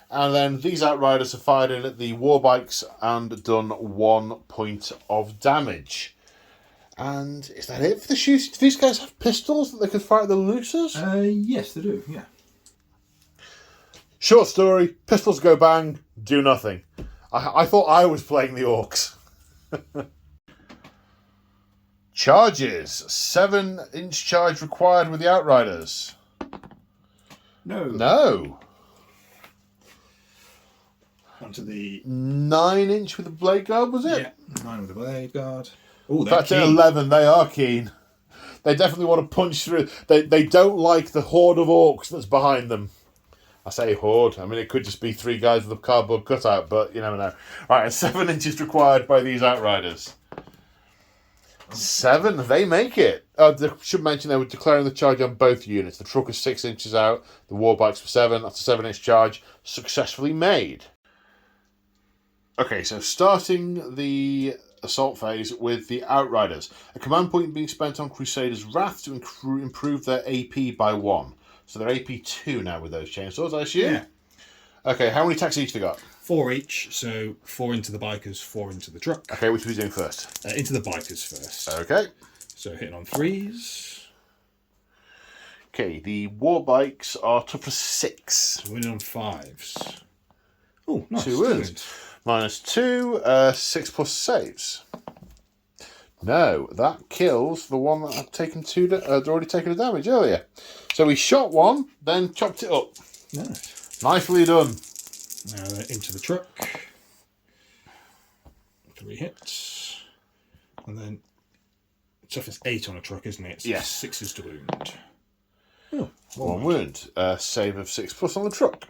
And then these outriders have fired in at the war bikes and done 1 point of damage. And is that it for the shooting? Do these guys have pistols that they can fire at the loosers? Yes, they do, yeah. Short story, pistols go bang, do nothing. I thought I was playing the orcs. Charges. 7-inch charge required with the outriders. No. Onto the 9-inch with the blade guard, was it? Yeah, 9 with the blade guard. Oh, In fact, at 11, they are keen. They definitely want to punch through. They don't like the horde of orcs that's behind them. I say horde. I mean, it could just be 3 guys with a cardboard cutout, but you never know. Right, and 7 inches required by these outriders. 7, they make it. They should mention they were declaring the charge on both units. The truck is 6 inches out. The war bikes were 7. That's a 7-inch charge successfully made. Okay, so starting the assault phase with the outriders. A command point being spent on Crusader's Wrath to improve their AP by 1. So they're AP 2 now with those chainsaws, I assume? Yeah. Okay, how many attacks each they got? 4 each, so 4 into the bikers, 4 into the truck. Okay, which are we doing first? Into the bikers first. Okay. So hitting on 3s. Okay, the war bikes are toughness 6. So winning on 5s. Oh, nice. 2 wounds. -2, 6+ saves. No, that kills the one that had already taken a damage earlier. So we shot one, then chopped it up. Nice. Nicely done. Now they're into the truck. 3 hits. And then toughness 8 on a truck, isn't it? So yes. 6 is to wound. Oh, 1 wound. Save of 6+ on the truck.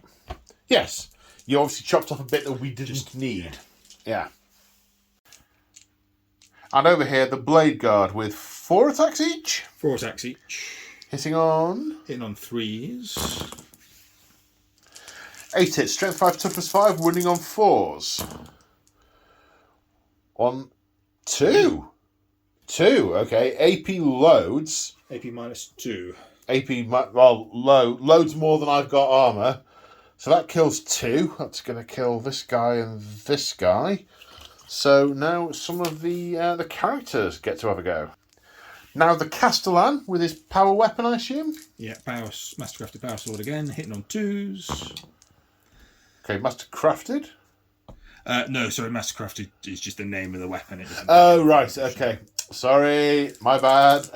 Yes. You obviously chopped off a bit that we didn't need. Yeah. And over here, the blade guard with 4 attacks each. 4 attacks each. Hitting on 3s. 8 hits. Strength 5, toughness 5. Winning on 4s. 1, 2. 2. Okay. AP loads. AP -2. AP, well, loads more than I've got armour. So that kills 2. That's going to kill this guy and this guy. So now some of the characters get to have a go. Now the Castellan with his power weapon, I assume? Yeah, Mastercrafted Power Sword again, hitting on 2s. Okay, Mastercrafted. No, sorry, Mastercrafted is just the name of the weapon. It doesn't Oh, right, okay. Sorry, my bad.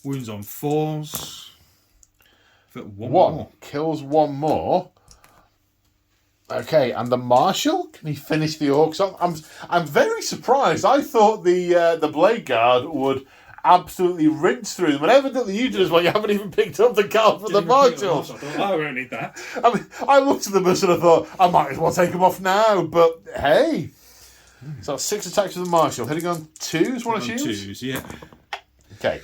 Wounds on 4s. For one more. Kills one more. Okay, and the Marshal? Can he finish the Orks off? I'm very surprised. I thought the Blade Guard would absolutely rinse through them, and evidently you did as well. You haven't even picked up the card for the Marshal. I thought, I won't need that. I mean, I looked at them and sort of thought, I might as well take them off now, but hey. So that's 6 attacks with the Marshal. Hitting on 2s, one assumes? 2s, yeah. Okay.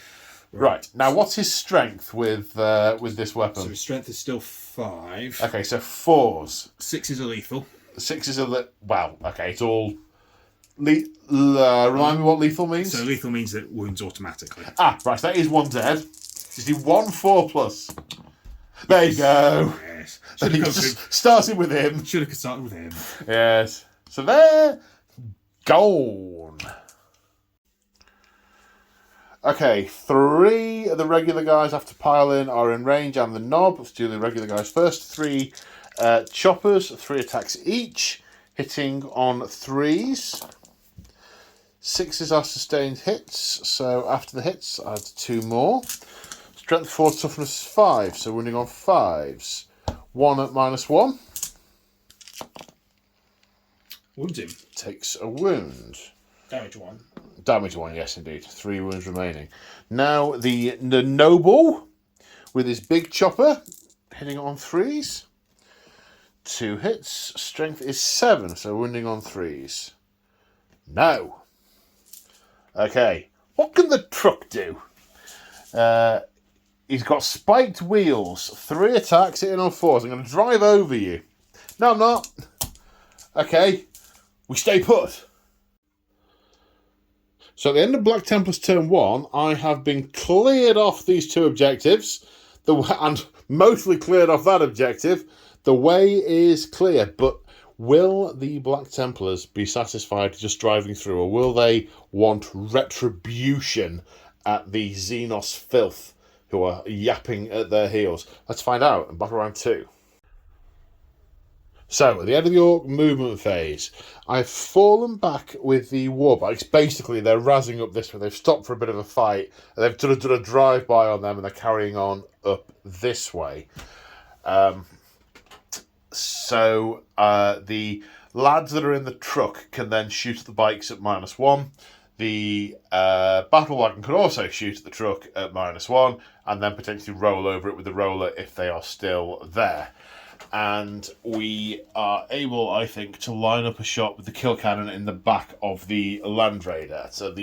Right. Now, what's his strength with this weapon? So his strength is still 5. Okay, so 4s. 6s are lethal. 6s are... Wow, okay, it's all... remind me what lethal means? So lethal means that wounds automatically. Ah, right, that is 1 dead. Is he 1 4+? There you go. Yes. Just starting with him. Should have started with him. Yes. So they're gone. Okay, 3 of the regular guys after pile in are in range and the knob. Let's do the regular guys first. 3 choppers, 3 attacks each, hitting on 3s. 6s are sustained hits, so after the hits, add 2 more. Strength 4, toughness 5, so wounding on 5s. 1 at -1. Wounds him. Takes a wound. Damage 1. Damage 1, yes indeed. 3 wounds remaining. Now the Noble with his big chopper, hitting on 3s. 2 hits. Strength is 7, so wounding on 3s. No. Okay, what can the truck do? He's got spiked wheels, 3 attacks, hitting on 4s. I'm going to drive over you. No, I'm not. Okay, we stay put. So at the end of Black Templars turn 1, I have been cleared off these 2 objectives, and mostly cleared off that objective. The way is clear, but will the Black Templars be satisfied just driving through, or will they want retribution at the Xenos filth who are yapping at their heels? Let's find out in Battle Round 2. So, at the end of the Orc movement phase, I've fallen back with the warbikes. Basically, they're razzing up this way. They've stopped for a bit of a fight. And they've done a drive-by on them, and they're carrying on up this way. So, the lads that are in the truck can then shoot at the bikes at -1. The battle wagon can also shoot at the truck at -1, and then potentially roll over it with the roller if they are still there. And we are able, I think, to line up a shot with the kill cannon in the back of the Land Raider. So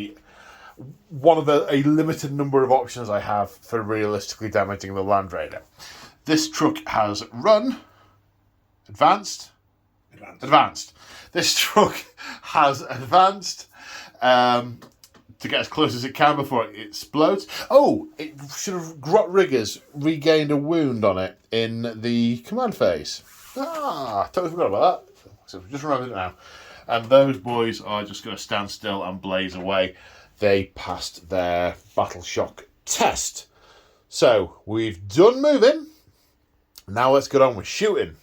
one of a limited number of options I have for realistically damaging the Land Raider. This truck has run, advanced. This truck has advanced to get as close as it can before it explodes. Oh, it should have Grot Riggers regained a wound on it in the command phase. Totally forgot about that. So just remembered it now. And those boys are just going to stand still and blaze away. They passed their battle shock test. So we've done moving. Now let's get on with shooting.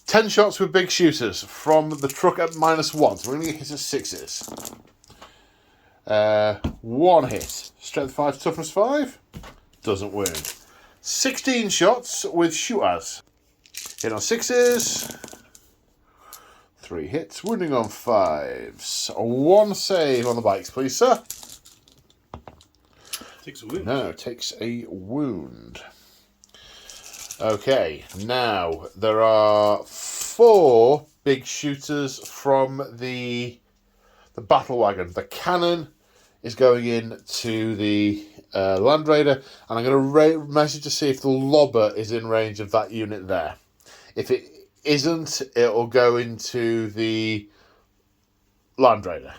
10 shots with big shooters from the truck at -1. So we're going to get hit at 6s. 1 hit. Strength 5, toughness 5. Doesn't wound. 16 shots with shooters. Hit on 6s. 3 hits. Wounding on 5s. 1 save on the bikes, please, sir. Takes a wound. No, takes a wound. Okay, now there are 4 big shooters from the battle wagon. The cannon is going in to the Land Raider, and I'm going to measure to see if the lobber is in range of that unit there. If it isn't, it'll go into the Land Raider.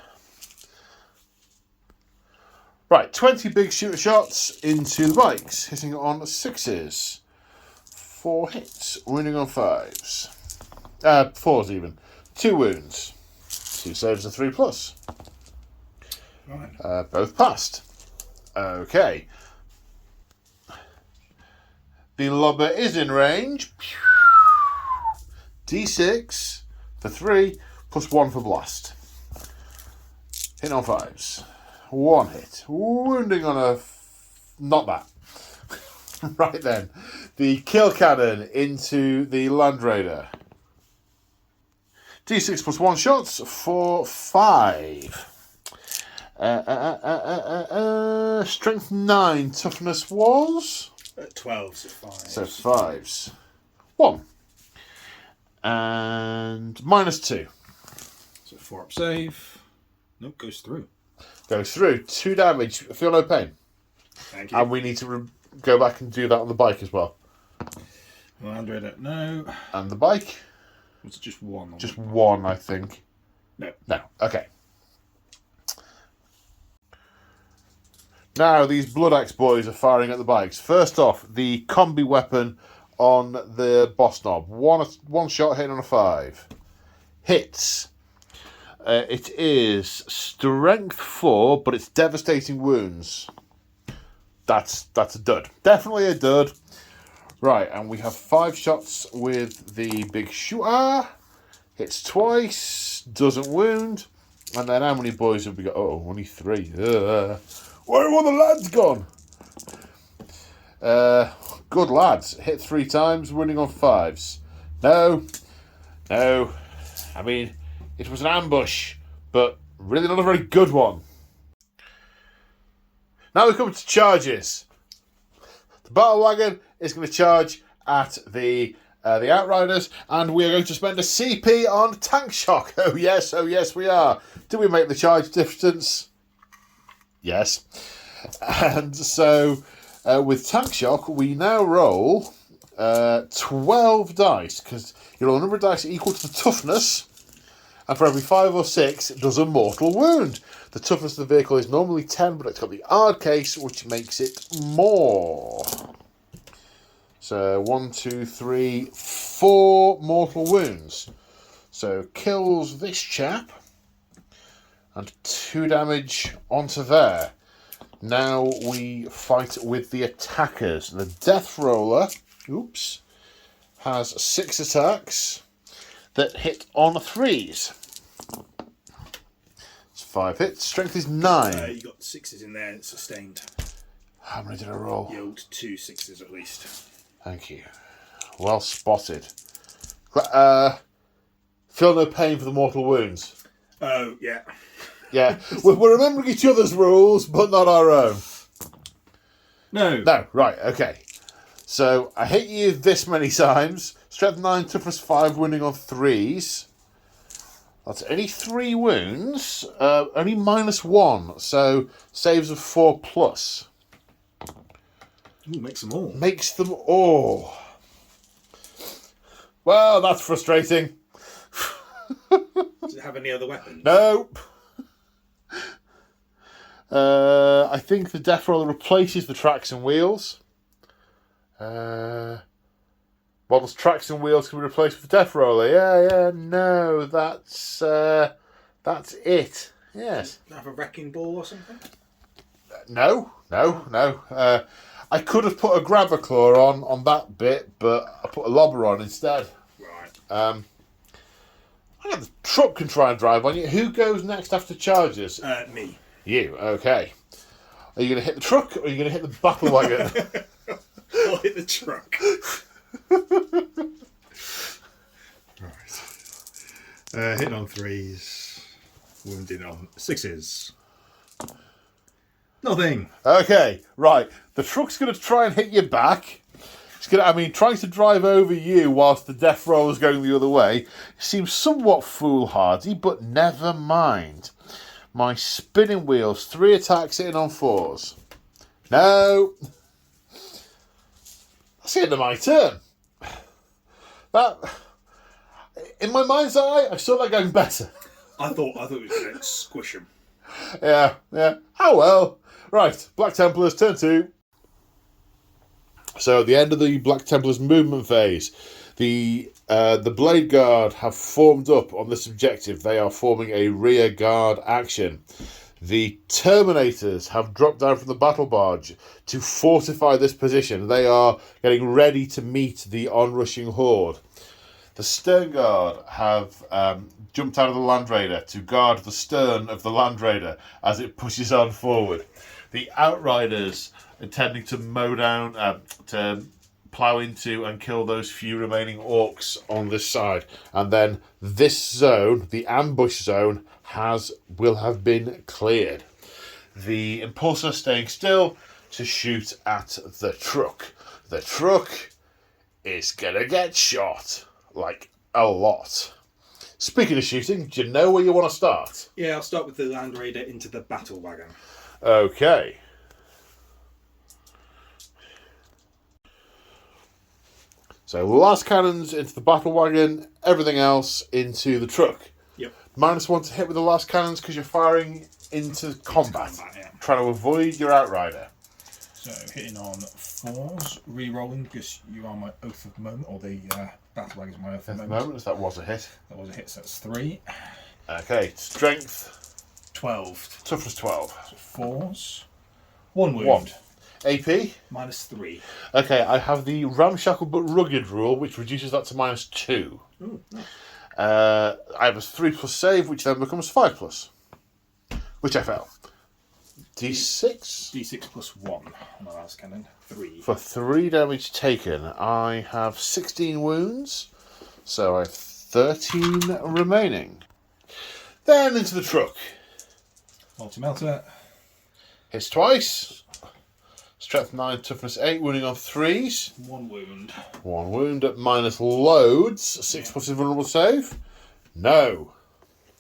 Right, 20 big shooter shots into the bikes, hitting on 6s. 4 hits, wounding on 5s. 4s even. 2 wounds. 2 saves, a 3+. Right. Both passed. Okay. The lobber is in range. D6 for 3, +1 for blast. Hit on 5s. 1 hit. Wounding on a... Not that. Right then. The kill cannon into the Land Raider. D6 +1 shots for 5. Strength 9. Toughness was... 12, so 5. So 5s. 1. And -2. So 4 up save. Nope, goes through. Goes through. 2 damage. Feel no pain. Thank you. And we need to go back and do that on the bike as well. Land Raider, no. And the bike? Was it just 1? Just 1, I think. No. No. Okay. Now, these Blood Axe boys are firing at the bikes. First off, the combi weapon on the boss knob. One shot hitting on a 5. Hits. It is strength 4, but it's devastating wounds. That's a dud. Definitely a dud. Right, and we have 5 shots with the big shooter. Hits twice, doesn't wound. And then how many boys have we got? Oh, only 3. Where are all the lads gone? Good lads. Hit 3 times, winning on 5s. No. I mean, it was an ambush, but really not a very good one. Now we come to charges. The battle wagon is going to charge at the Outriders, and we are going to spend a CP on tank shock. Oh yes, we are. Do we make the charge distance? Yes. And so, with tank shock, we now roll 12 dice, because you roll a number of dice equal to the toughness, and for every 5 or 6, it does a mortal wound. The toughness of the vehicle is normally 10, but it's got the hard case, which makes it more. So 1, 2, 3, 4 mortal wounds. So kills this chap, and 2 damage onto there. Now we fight with the attackers. The Death Roller, has 6 attacks that hit on 3s. It's 5 hits. Strength is 9. You got 6s in there, it's sustained. How many did I roll? You rolled 2 6s at least. Thank you. Well spotted. Feel no pain for the mortal wounds. Oh, yeah. Yeah, we're remembering each other's rules, but not our own. No. No, right, okay. So, I hit you this many times. Strength 9, toughness 5, winning on 3s. That's only 3 wounds. Only -1, so saves of 4+. Ooh, makes them all. Makes them all. Well, that's frustrating. Does it have any other weapons? Nope. I think the Death Roller replaces the tracks and wheels. Well, those tracks and wheels can be replaced with the Death Roller. Yeah, no, that's it. Yes. Have a wrecking ball or something? No. I could have put a grabber claw on that bit, but I put a lobber on instead. Right. I got the truck can try and drive on you. Who goes next after charges? Me. You, okay. Are you going to hit the truck, or are you going to hit the battle wagon? I'll hit the truck. Right. Hitting on 3s. Wounded on 6s. Nothing. Okay, right. The truck's going to try and hit you back. It's going to, trying to drive over you whilst the Death Roller's going the other way seems somewhat foolhardy, but never mind. My spinning wheels, 3 attacks hitting on 4s. No. That's the end of my turn. That, in my mind's eye, I saw that going better. I thought it was going to squish him. Yeah. Oh well. Right, Black Templars, turn 2. So at the end of the Black Templars movement phase, The Blade Guard have formed up on this objective. They are forming a rear guard action. The Terminators have dropped down from the battle barge to fortify this position. They are getting ready to meet the onrushing horde. The Stern Guard have jumped out of the Land Raider to guard the stern of the Land Raider as it pushes on forward. The Outriders intending to mow down, to plough into and kill those few remaining Orks on this side. And then this zone, the ambush zone, will have been cleared. The Impulsor staying still to shoot at the truck. The truck is gonna get shot. Like, a lot. Speaking of shooting, do you know where you want to start? Yeah, I'll start with the Land Raider into the battle wagon. Okay. So, last cannons into the battle wagon, everything else into the truck. Yep. -1 to hit with the last cannons because you're firing into combat. Yeah. Trying to avoid your Outrider. So, hitting on 4s, re-rolling because you are my oath of the moment, or the battle wagon is my oath of the moment. That was a hit. That was a hit, so that's 3. Okay, strength. 12. Toughness 12. So 4s. 1 wound. 1. AP. -3. Okay, I have the ramshackle but rugged rule, which reduces that to -2. Ooh, nice. I have a 3+ save, which then becomes 5+, which I fail. D6? D6 plus 1 on the last cannon. 3. For 3 damage taken, I have 16 wounds, so I have 13 remaining. Then into the truck. Multi-melter. Hits twice. Strength 9, toughness 8, wounding on 3s. 1 wound. 1 wound at minus loads. 6+ invulnerable save. No.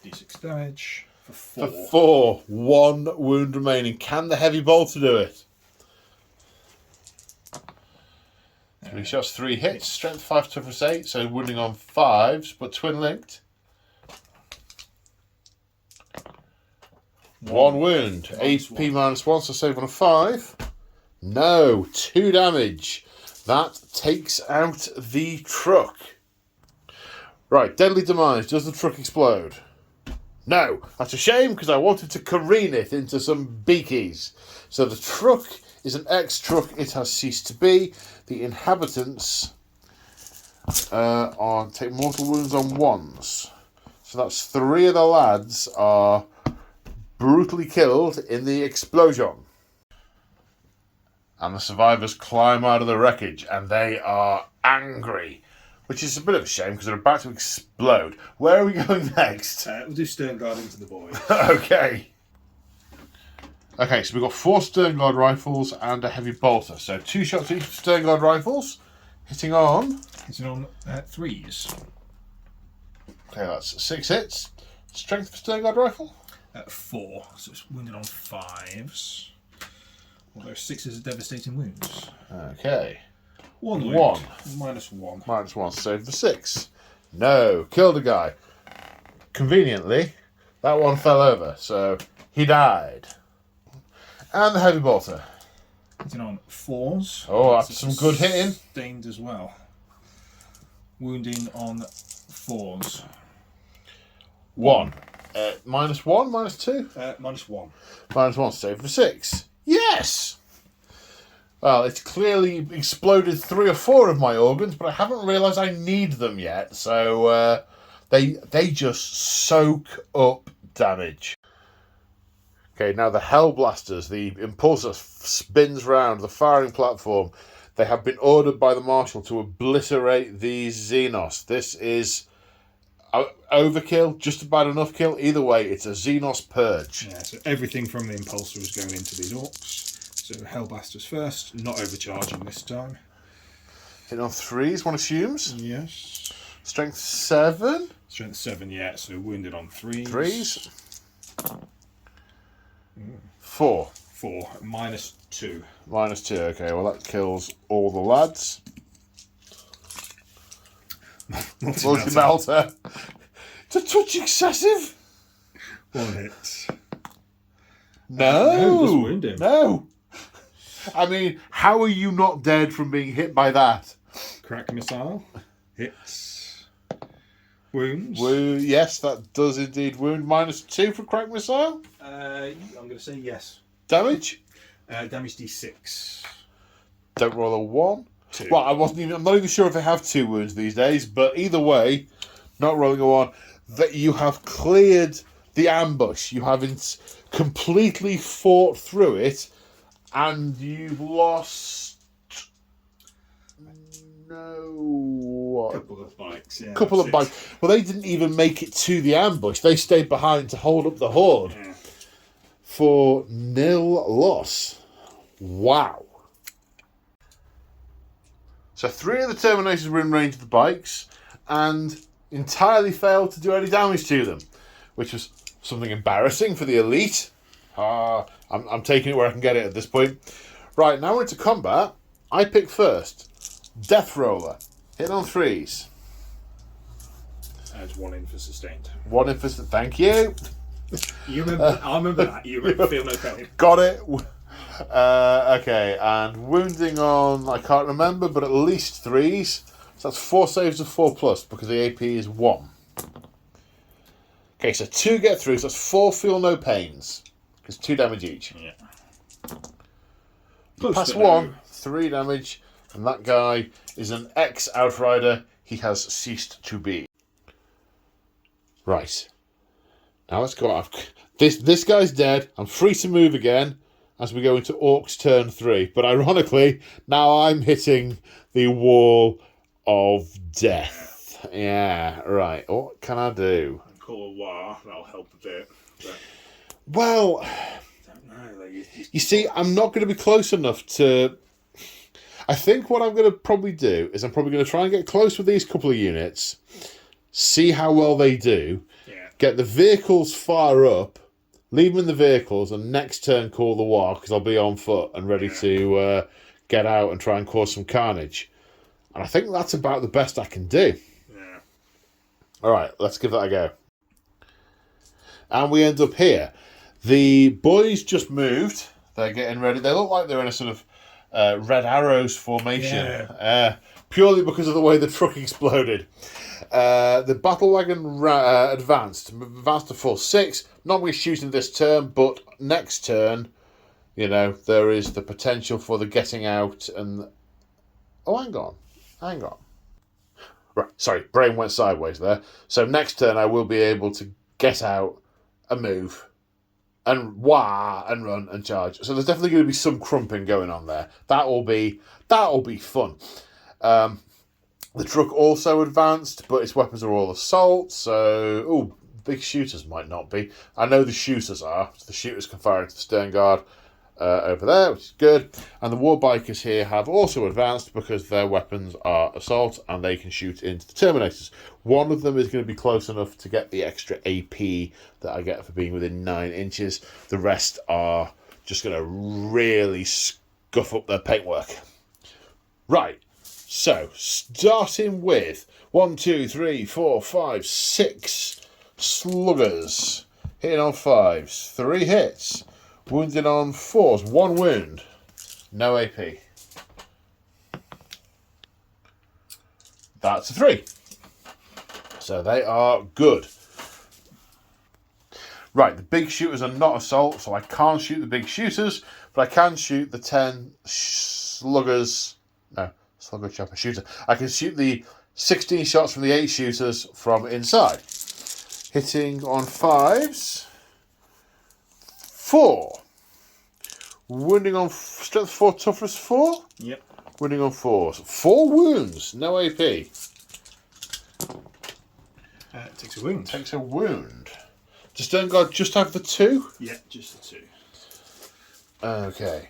D6 damage. For 4. For 4. 1 wound remaining. Can the heavy bolter do it? 3 shots, 3 hits. Strength 5, toughness 8. So wounding on 5s, but twin linked. 1 wound. AP -1, so save on a 5. No. 2 damage. That takes out the truck. Right, deadly demise. Does the truck explode? No. That's a shame because I wanted to careen it into some beakies. So the truck is an X-truck. It has ceased to be. The inhabitants take mortal wounds on 1s. So that's 3 of the lads are brutally killed in the explosion. And the survivors climb out of the wreckage and they are angry. Which is a bit of a shame because they're about to explode. Where are we going next? We'll do Stern Guard into the void. Okay. Okay, so we've got 4 Stern Guard rifles and a heavy bolter. So 2 shots each for Stern Guard rifles. Hitting on 3s. Okay, that's 6 hits. Strength for Stern Guard rifle? 4. So it's wounded on 5s. Although 6s are devastating wounds. Okay. 1 wound. 1. -1. -1, save for 6. No, killed a guy. Conveniently, that one fell over, so he died. And the heavy bolter. Hitting on 4s. Oh, that's some good hitting. Stained as well. Wounding on 4s. 1. -1, -2? -1. -1, save for 6. Yes! Well, it's clearly exploded 3 or 4 of my organs, but I haven't realised I need them yet, so they just soak up damage. Okay, now the Hellblasters, the Impulsor spins round the firing platform. They have been ordered by the Marshal to obliterate these Xenos. This is overkill, just about enough kill. Either way, it's a Xenos purge. Yeah, so everything from the Impulsor is going into these Orks. So Hellblasters first, not overcharging this time. Hitting on 3s, one assumes. Yes. Strength 7. Strength 7, yeah, so wounded on 3s. 3s. 4. 4, -2. -2, okay, well that kills all the lads. Multi-melter. It's a touch excessive. 1 hit. No, just wound him. No. I mean, how are you not dead from being hit by that? Crack missile. Hits. Wounds. Yes, that does indeed wound. -2 for crank missile. I'm going to say yes. Damage. Damage D6. Don't roll a 1. 2. Well, I'm not even sure if they have 2 wounds these days, but either way, not rolling a 1, that you have cleared the ambush. You haven't completely fought through it, and you've lost Couple of bikes, yeah. couple of bikes. Well, they didn't even make it to the ambush. They stayed behind to hold up the horde for 0 loss. Wow. So 3 of the Terminators were in range of the bikes and entirely failed to do any damage to them, which was something embarrassing for the elite. I'm taking it where I can get it at this point. Right, now we're into combat. I pick first. Death Roller. Hit on 3s. Adds 1 in for sustained. 1 in for... Thank you. You remember? I remember that. You remember Feel No Pain. Got it. Okay, and wounding on... I can't remember, but at least 3s. So that's 4 saves of 4+, because the AP is 1. Okay, so 2 get through, so that's 4 Feel No Pains. Because 2 damage each. Yeah. Pass 1, 3 damage, and that guy is an ex-Outrider. He has ceased to be. Right. Now let's go. This guy's dead. I'm free to move again as we go into Orks turn 3. But ironically, now I'm hitting the wall of death. Yeah, right. What can I do? Call a war. That'll help a bit. But... Well, I don't know. you see, I'm not going to be close enough to... I think what I'm going to probably do is I'm probably going to try and get close with these couple of units, see how well they do, get the vehicles far up, leave them in the vehicles, and next turn call the war, because I'll be on foot and ready to get out and try and cause some carnage. And I think that's about the best I can do. Yeah. All right, let's give that a go. And we end up here. The boys just moved. They're getting ready. They look like they're in a sort of Red Arrows formation, purely because of the way the truck exploded. The battle wagon advanced to full 6. Not going to be shooting this turn, but next turn, you know, there is the potential for the getting out and... Oh, hang on. Right, sorry, brain went sideways there. So next turn I will be able to get out and move and and run and charge. So there's definitely going to be some crumping going on there. That'll be fun. The truck also advanced, but its weapons are all assault. So, big shooters might not be. I know the shooters are. So the shooters can fire into the stern guard over there, which is good. And the war bikers here have also advanced because their weapons are assault and they can shoot into the Terminators. One of them is going to be close enough to get the extra AP that I get for being within 9 inches. The rest are just going to really scuff up their paintwork. Right. So, starting with 1, 2, 3, 4, 5, 6 sluggers. Hitting on 5s. 3 hits. Wounded on 4s. 1 wound. No AP. That's a 3. So they are good. Right, the big shooters are not assault, so I can't shoot the big shooters, but I can shoot the 10 sluggers. No, slugger, chopper, shooter. I can shoot the 16 shots from the 8 shooters from inside. Hitting on 5s. 4. Wounding on strength 4, toughness 4? Yep. Wounding on 4s. 4 wounds, no AP. Takes a wound. Takes a wound. Does Stern Guard just have the 2? Yeah, just the 2. Okay.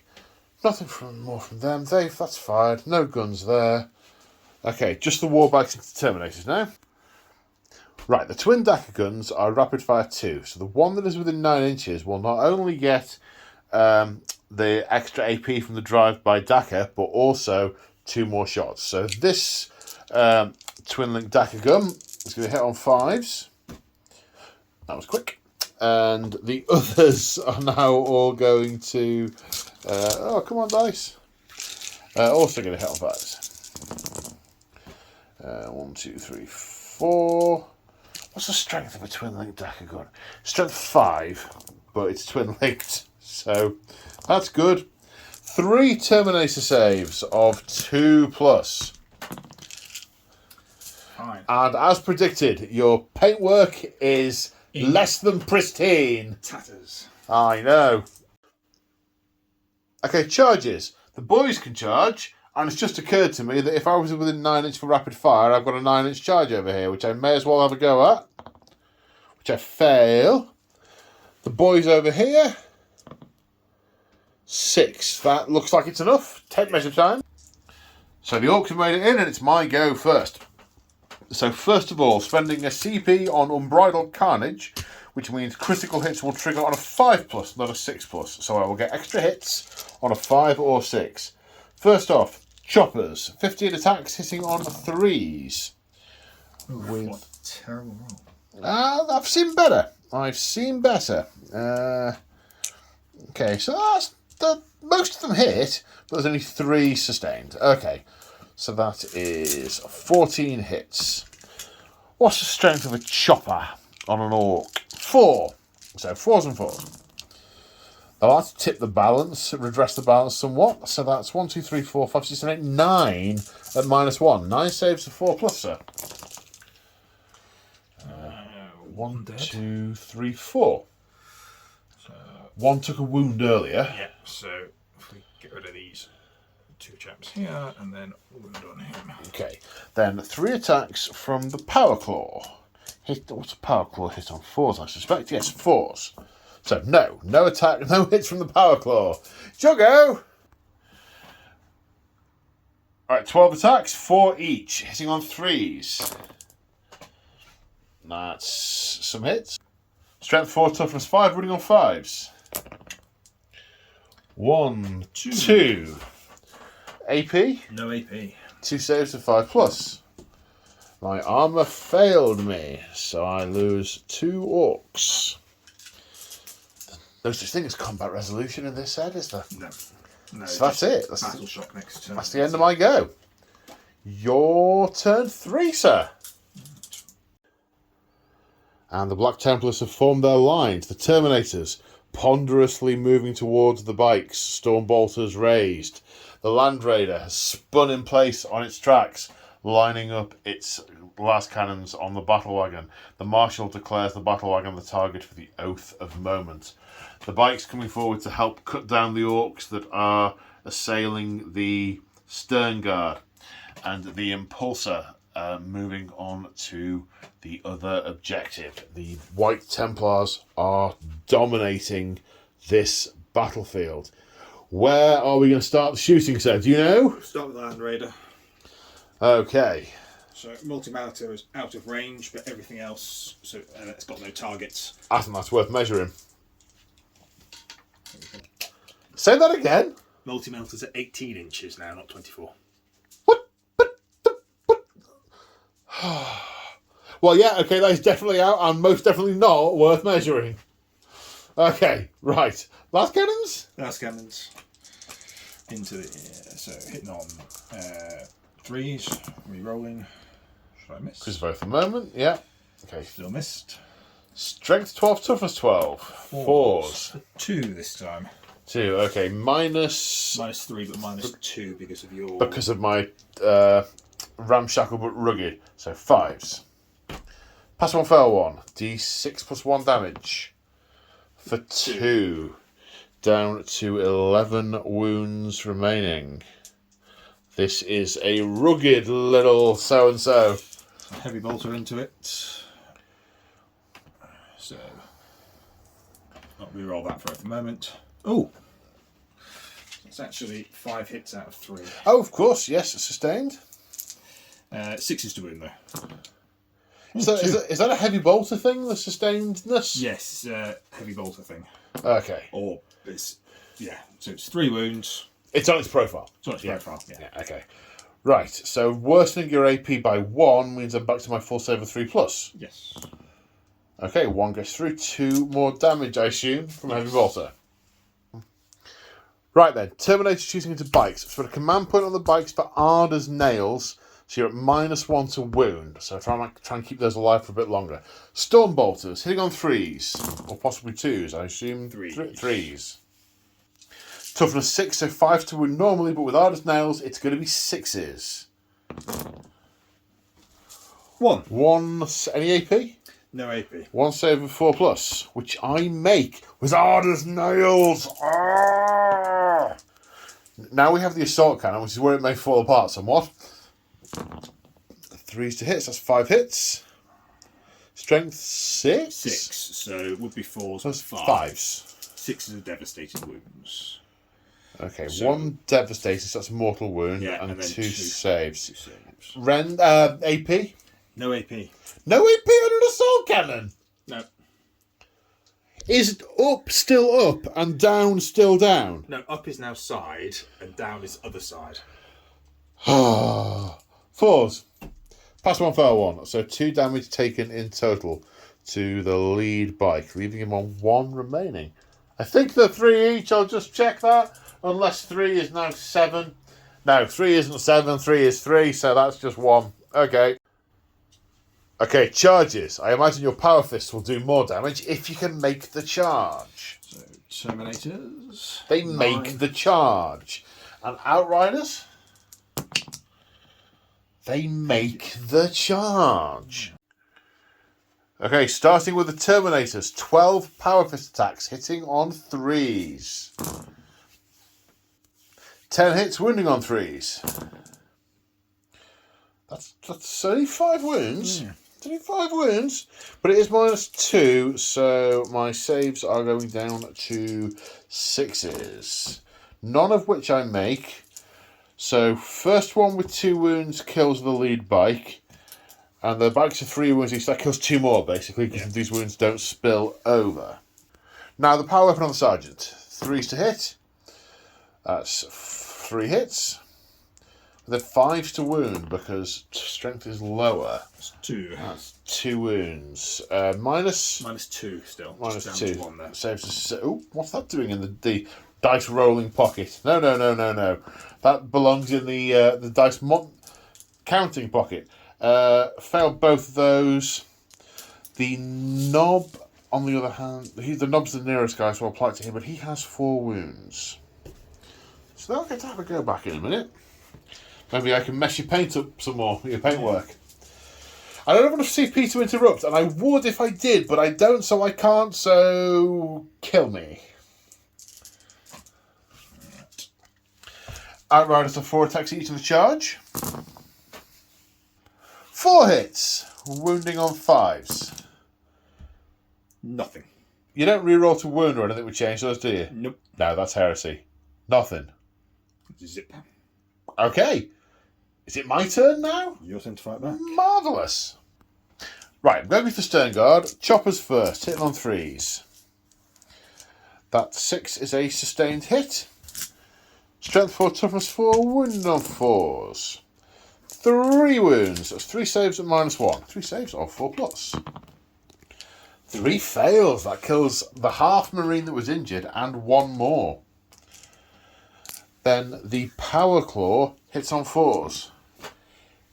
Nothing more from them. That's fine. No guns there. Okay, just the war bikes and Terminators now. Right, the twin Dakar guns are rapid fire 2. So the one that is within 9 inches will not only get the extra AP from the drive-by Dakar, but also 2 more shots. So this twin link Dakar gun is going to hit on 5s. That was quick. And the others are now all going to... come on, dice. Also going to hit on 5s. 1, 2, 3, 4. What's the strength of a twin-linked Dagger gun? Strength 5, but it's twin-linked, so that's good. 3 Terminator saves of 2+. Fine. And as predicted, your paintwork is less than pristine. Tatters. I know. Okay, charges. The boys can charge, and it's just occurred to me that if I was within 9 inch for rapid fire, I've got a 9 inch charge over here, which I may as well have a go at. Which I fail. The boys over here, 6. That looks like it's enough. Tape measure time. So the Orks have made it in, and it's my go first. So first of all, spending a CP on Unbridled Carnage, which means critical hits will trigger on a 5+, not a 6+. So I will get extra hits on a 5 or 6. First off, choppers. 15 attacks hitting on 3s. Ooh, what a terrible roll. I've seen better. Okay, so most of them hit, but there's only 3 sustained. Okay, so that is 14 hits. What's the strength of a chopper on an orc? 4. So 4s and 4s. I'll have to tip the balance, redress the balance somewhat. So that's 1, 2, 3, 4, 5, 6, 7, 8, 9 at -1. 9 saves of 4+, sir. 1, 2, 3, 4. So, 1 took a wound earlier. yeah, so if we get rid of these 2 chaps here, and then wound on him. Okay, then 3 attacks from the Power Claw. What's a Power Claw hit on? 4s, I suspect. Yes, 4s. So no attack, no hits from the Power Claw. Juggo! Alright, 12 attacks, 4 each, hitting on 3s. That's some hits. Strength 4, toughness 5, running on 5s. 1, 2. AP? No AP. 2 saves of 5+. My armour failed me, so I lose 2 orcs. No such thing as combat resolution in this set, is there? No. So that's it. Battle shock next turn. That's the end of my go. Your turn 3, sir. And the Black Templars have formed their lines. The Terminators ponderously moving towards the bikes, storm bolters raised. The Land Raider has spun in place on its tracks, lining up its blast cannons on the battle wagon. The Marshal declares the battle wagon the target for the Oath of Moment. The bikes coming forward to help cut down the Orks that are assailing the Stern Guard, and the Impulsor moving on to the other objective. The White Templars are dominating this battlefield. Where are we going to start the shooting, sir? Do you know? Start with the Land Raider. Okay. So multi-malleter is out of range, but everything else, so it's got no targets. I think that's worth measuring. Say that again. Multi-malleter's at 18 inches now, not 24. What? Well, yeah, okay, that is definitely out and most definitely not worth measuring. Okay, right. Last cannons? Last cannons. Into the so hitting on 3s, re-rolling. Should I miss? Because both a moment, yeah. Okay. Still missed. Strength 12, toughness 12. 4s. 2 this time. 2, okay. Minus... -3, but -2 because of your... Because of my ramshackle but rugged. So 5s. Pass 1, fail 1. D6 plus 1 damage. For 2. Down to 11 wounds remaining. This is a rugged little so-and-so. Heavy bolter into it. So, I'll re-roll that for the moment. Oh! It's actually 5 hits out of 3. Oh, of course, yes, it's sustained. 6 is to wound though. Is that a heavy bolter thing, the sustainedness? Yes, heavy bolter thing. Okay. Or it's, yeah, so it's 3 wounds. It's on its profile. It's on its profile, yeah. Yeah, okay. Right, so worsening your AP by 1 means I'm back to my full save of 3+. Yes. Okay, 1 gets through, 2 more damage, I assume, from a heavy bolter. Right then, Terminator shooting into bikes. So a command point on the bikes for Arda's nails. So you're at -1 to wound. So try and keep those alive for a bit longer. Storm bolters hitting on 3s or possibly 2s. I assume 3s. Toughness 6, so 5 to wound normally, but with hard as nails, it's going to be 6s. 1. Any AP? No AP. 1 save of 4+, which I make with hard as nails. Ah! Now we have the assault cannon, which is where it may fall apart somewhat. 3s to hits, that's 5 hits. Strength 6? 6, so it would be 4s That's plus 5s. 6 is a devastating wounds. Okay, So- 1 devastating, so that's a mortal wound, Yeah, and and then 2 2 saves. 2 saves. AP? No AP. No AP on an assault cannon! No. Is up still up and down still down? No, up is now side and down is other side. 4s. Pass 1, fail 1. So 2 damage taken in total to the lead bike, leaving him on 1 remaining. I think they're 3 each. I'll just check that. Unless 3 is now 7. No, 3 isn't 7. 3 is 3. So that's just 1. Okay. Okay, charges. I imagine your power fists will do more damage if you can make the charge. So Terminators. They 9. make the charge. And Outriders? They make the charge. Okay, starting with the Terminators. 12 power fist attacks hitting on 3s. 10 hits wounding on 3s. That's only 5 wounds. It's only 5 wounds. But it is -2, so my saves are going down to 6s. None of which I make. So first one with 2 wounds kills the lead bike. And the bikes are 3 wounds each. That kills 2 more, basically, because these wounds don't spill over. Now, the power weapon on the Sergeant. 3s to hit. That's 3 hits. Then 5s to wound, because strength is lower. That's 2. That's 2 wounds. Minus -2 still. minus Just down 2. to 1 there. Saves us. Oh, what's that doing in the dice rolling pocket? No. That belongs in the dice counting pocket. Failed both of those. The knob, on the other hand, the knob's the nearest guy, so I'll apply it to him, but he has 4 wounds. So they'll get to have a go back in a minute. Maybe I can mess your paint up some more, your paintwork. I don't want to see Peter interrupt, and I would if I did, but I don't, so I can't, so kill me. Outriders have 4 attacks each of the charge. 4 hits, wounding on 5s. Nothing. You don't reroll to wound or anything with change those, do you? Nope. No, that's heresy. Nothing. Zip. Okay. Is it my turn now? Your turn to fight back. Marvellous. Right, I'm going with the Stern Guard. Choppers first, hitting on 3s. That 6 is a sustained hit. Strength 4, toughness 4, wound on 4s. 3 wounds. That's 3 saves at -1. 3 saves of 4+. 3 fails. That kills the half Marine that was injured and 1 more. Then the Power Claw hits on 4s.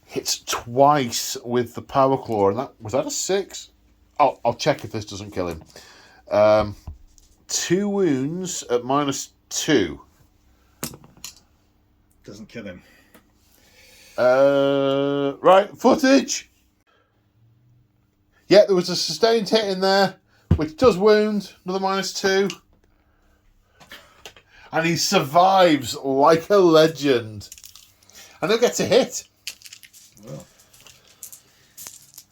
Hits twice with the Power Claw, and was that a 6? I'll check if this doesn't kill him. 2 wounds at -2. Doesn't kill him. Right, footage. Yeah, there was a sustained hit in there, which does wound, another -2. And he survives like a legend. And he'll get a hit. Well.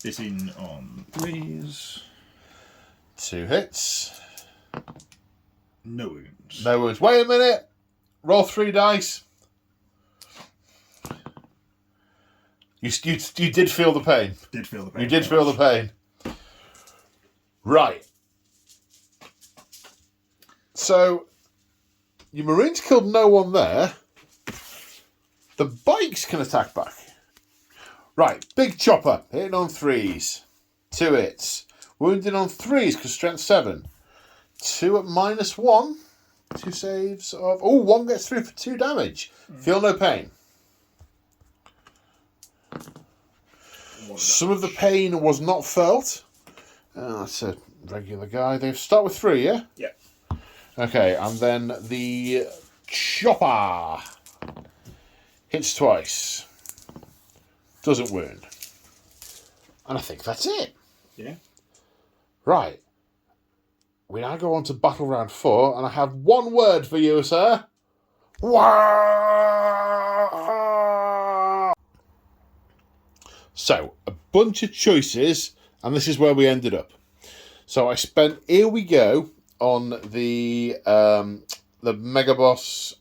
Hitting on 3s. 2 hits. No wounds. No wounds. Wait a minute. Roll 3 dice. You did feel the pain. Did feel the pain. You did feel the pain. Right. So, your Marines killed no one there. The bikes can attack back. Right, big chopper, hitting on 3s. 2 hits. Wounded on 3s, because strength 7. 2 at -1. 2 saves of... Oh, 1 gets through for 2 damage. Feel no pain. Some of the pain was not felt. That's a regular guy. They start with 3, yeah? Yeah. Okay, and then the chopper hits twice. Doesn't wound. And I think that's it. Yeah. Right. We now go on to battle round 4, and I have one word for you, sir. Wah! So, a bunch of choices, and this is where we ended up. So I spent, here we go, on the mega boss,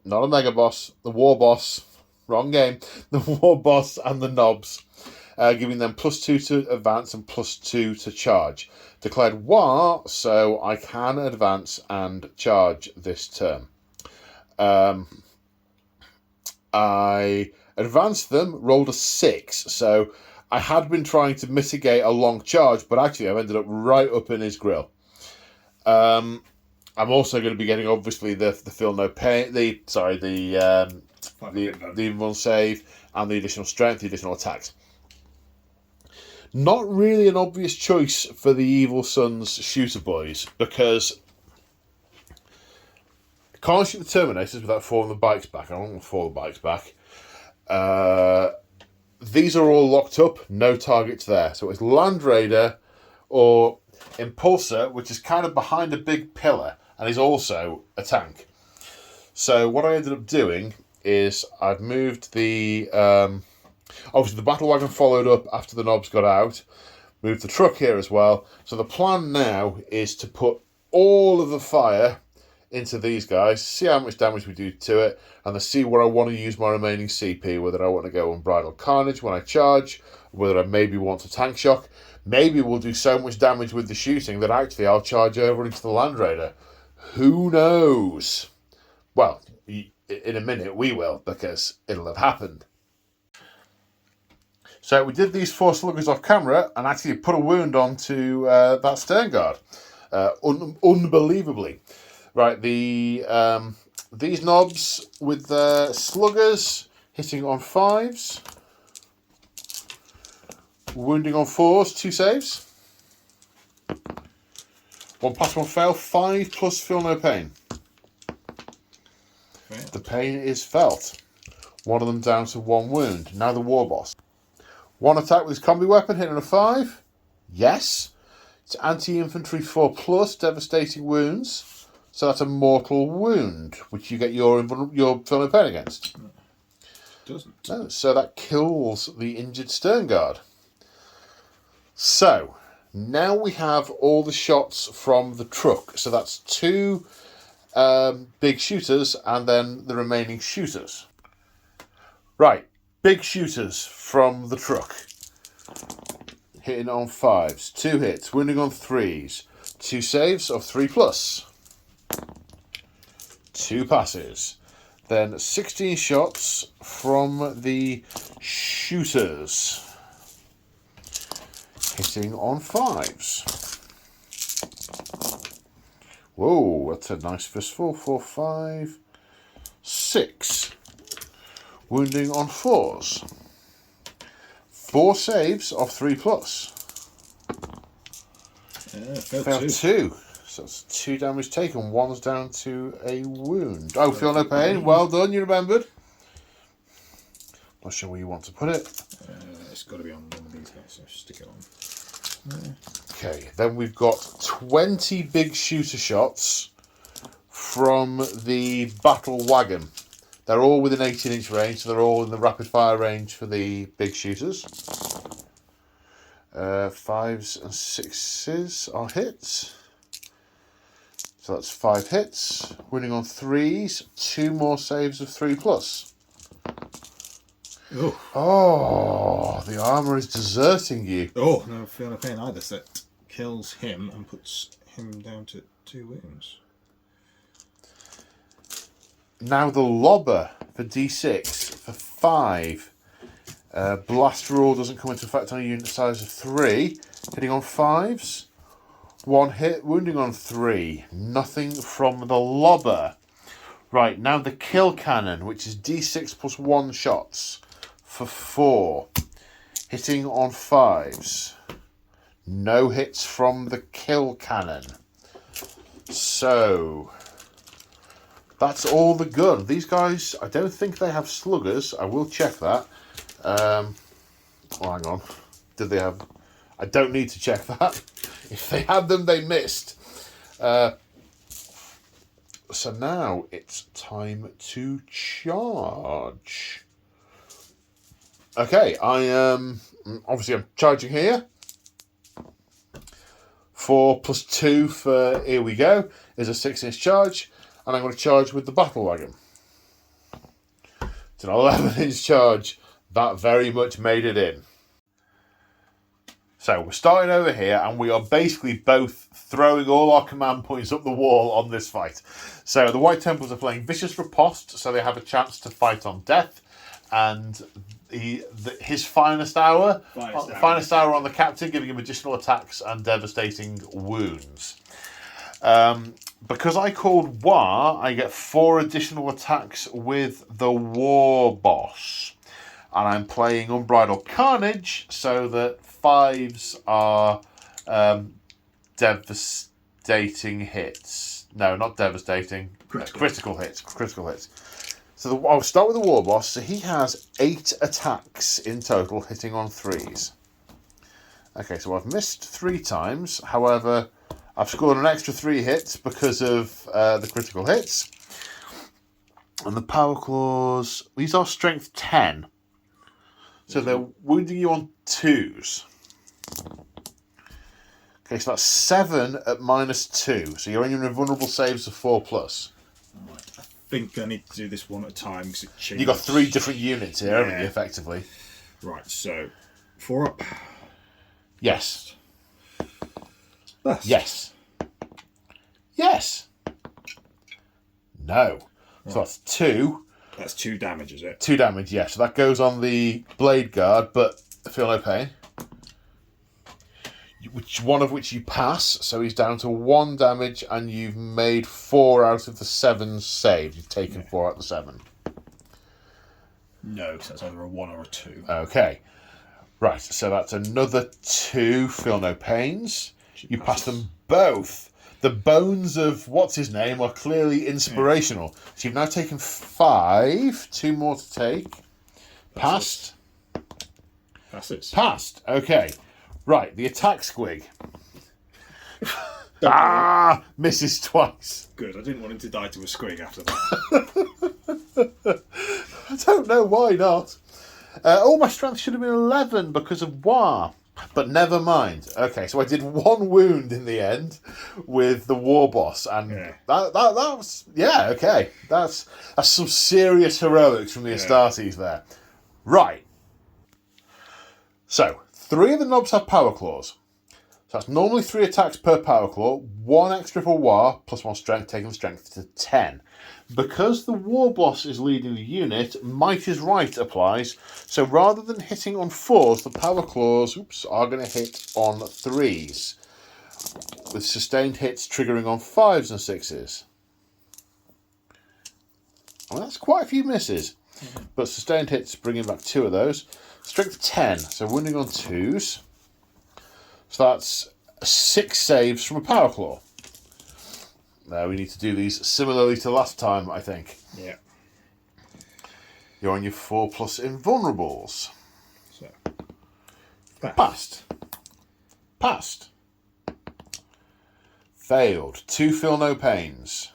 not a mega boss, the war boss, wrong game, the war boss and the knobs, giving them +2 to advance and +2 to charge. Declared war, so I can advance and charge this turn. I advanced them, rolled a 6, so I had been trying to mitigate a long charge, but actually I've ended up right up in his grill. I'm also going to be getting, obviously, the feel no pain, the invuln save, and the additional strength, the additional attacks. Not really an obvious choice for the Evil Sun's shooter boys, because I can't shoot the Terminators without falling the bikes back. I don't want to fall the bikes back. These are all locked up, no targets there. So it's Land Raider or Impulsor, which is kind of behind a big pillar and is also a tank. So what I ended up doing is I've moved the... obviously, the battle wagon followed up after the knobs got out. Moved the truck here as well. So the plan now is to put all of the fire into these guys, see how much damage we do to it, and then see where I want to use my remaining CP, whether I want to go Unbridled Carnage when I charge, whether I maybe want to Tank Shock. Maybe we'll do so much damage with the shooting that actually I'll charge over into the Land Raider. Who knows? Well, in a minute we will, because it'll have happened. So we did these 4 sluggers off camera and actually put a wound onto that stern guard. Unbelievably. Right, these knobs with the sluggers hitting on 5s. Wounding on 4s, 2 saves. 1 pass, 1 fail, 5 plus feel no pain. Okay. The pain is felt. One of them down to 1 wound. Now the war boss. 1 attack with his combi weapon, hitting a 5. Yes. It's anti-infantry 4+, devastating wounds. So that's a mortal wound, which you get your feel no pain against. Doesn't. No, so that kills the injured stern guard. So, now we have all the shots from the truck. So that's 2 big shooters and then the remaining shooters. Right, big shooters from the truck. Hitting on 5s, 2 hits, wounding on 3s, 2 saves of 3+. 2 passes. Then 16 shots from the shooters. Hitting on 5s. Whoa, that's a nice fistful. 4, 5, 6. Wounding on 4s. 4 saves of 3+. Failed 2. So that's 2 damage taken. 1's down to a wound. Oh, feel no pain. Well done, you remembered. Not sure where you want to put it. It's got to be on one of these guys, so stick it on. Okay, then we've got 20 big shooter shots from the battle wagon. They're all within 18-inch range, so they're all in the rapid fire range for the big shooters. 5s and 6s are hits. So that's 5 hits. Winning on 3s, 2 more saves of 3+. Oh, the armour is deserting you. Oh, no feel no pain either. So it kills him and puts him down to 2 wounds. Now the lobber for D6 for 5. Blast rule doesn't come into effect on a unit size of 3. Hitting on 5s. 1 hit, wounding on 3. Nothing from the lobber. Right, now the kill cannon, which is D6 plus 1 shots for 4. hitting on 5s. No hits from the kill cannon. So that's all the gun. These guys, I don't think they have sluggers. I will check that. Oh, hang on. Did they have... I don't need to check that. If they had them, they missed. So now it's time to charge. Okay, obviously I'm charging here. 4 plus 2 for here we go is a 6-inch charge, and I'm going to charge with the battle wagon. It's an 11-inch charge. That very much made it in. So we're starting over here, and we are basically both throwing all our command points up the wall on this fight. So the White Templars are playing Vicious Riposte, so they have a chance to fight on death, and his finest hour on the captain, giving him additional attacks and devastating wounds. Because I called War, I get 4 additional attacks with the War Boss. And I'm playing Unbridled Carnage, so that 5s are devastating hits. No, not devastating. Critical hits. So I'll start with the War Boss. So he has 8 attacks in total, hitting on 3s. Okay, so I've missed 3 times. However, I've scored an extra 3 hits because of the critical hits. And the Power Claws, these are Strength 10. So they're wounding you on 2s. Okay, so that's 7 at -2. So you're on your invulnerable saves of 4+. Right. I think I need to do this one at a time because it changes. You've got 3 different units here, haven't you, effectively? Right, so 4 up. Yes. Best. Yes. Yes. No. Right. So that's 2. That's 2 damage, is it? 2 damage, yes. So that goes on the Blade Guard, but feel no pain. One of which you pass, so he's down to 1 damage, and you've made 4 out of the 7 saved. You've taken 4 out of the 7. No, so that's either a 1 or a 2. Okay. Right, so that's another 2. Feel no pains. You pass them both. The bones of what's-his-name are clearly inspirational. Yeah. So you've now taken 5. 2 more to take. Passed. Passes. Passed. Okay. Right, the attack squig. Misses twice. Good, I didn't want him to die to a squig after that. I don't know why not. My strength should have been 11 because of War. But never mind. Okay, so I did 1 wound in the end with the War Boss, and that was okay. That's some serious heroics from the Astartes there. Right. So 3 of the knobs have Power Claws. So that's normally 3 attacks per Power Claw, 1 extra for War, plus 1 strength, taking the strength to 10. Because the War Boss is leading the unit, Might is Right applies. So rather than hitting on 4s, the Power Claws are going to hit on 3s. With sustained hits triggering on 5s and 6s. Well, that's quite a few misses. But sustained hits bringing back 2 of those. Strength 10, so wounding on 2s. So that's 6 saves from a Power Claw. Now we need to do these similarly to last time, I think. Yeah. You're on your 4+ invulnerables. So. Passed. Passed. Failed. 2 feel no pains.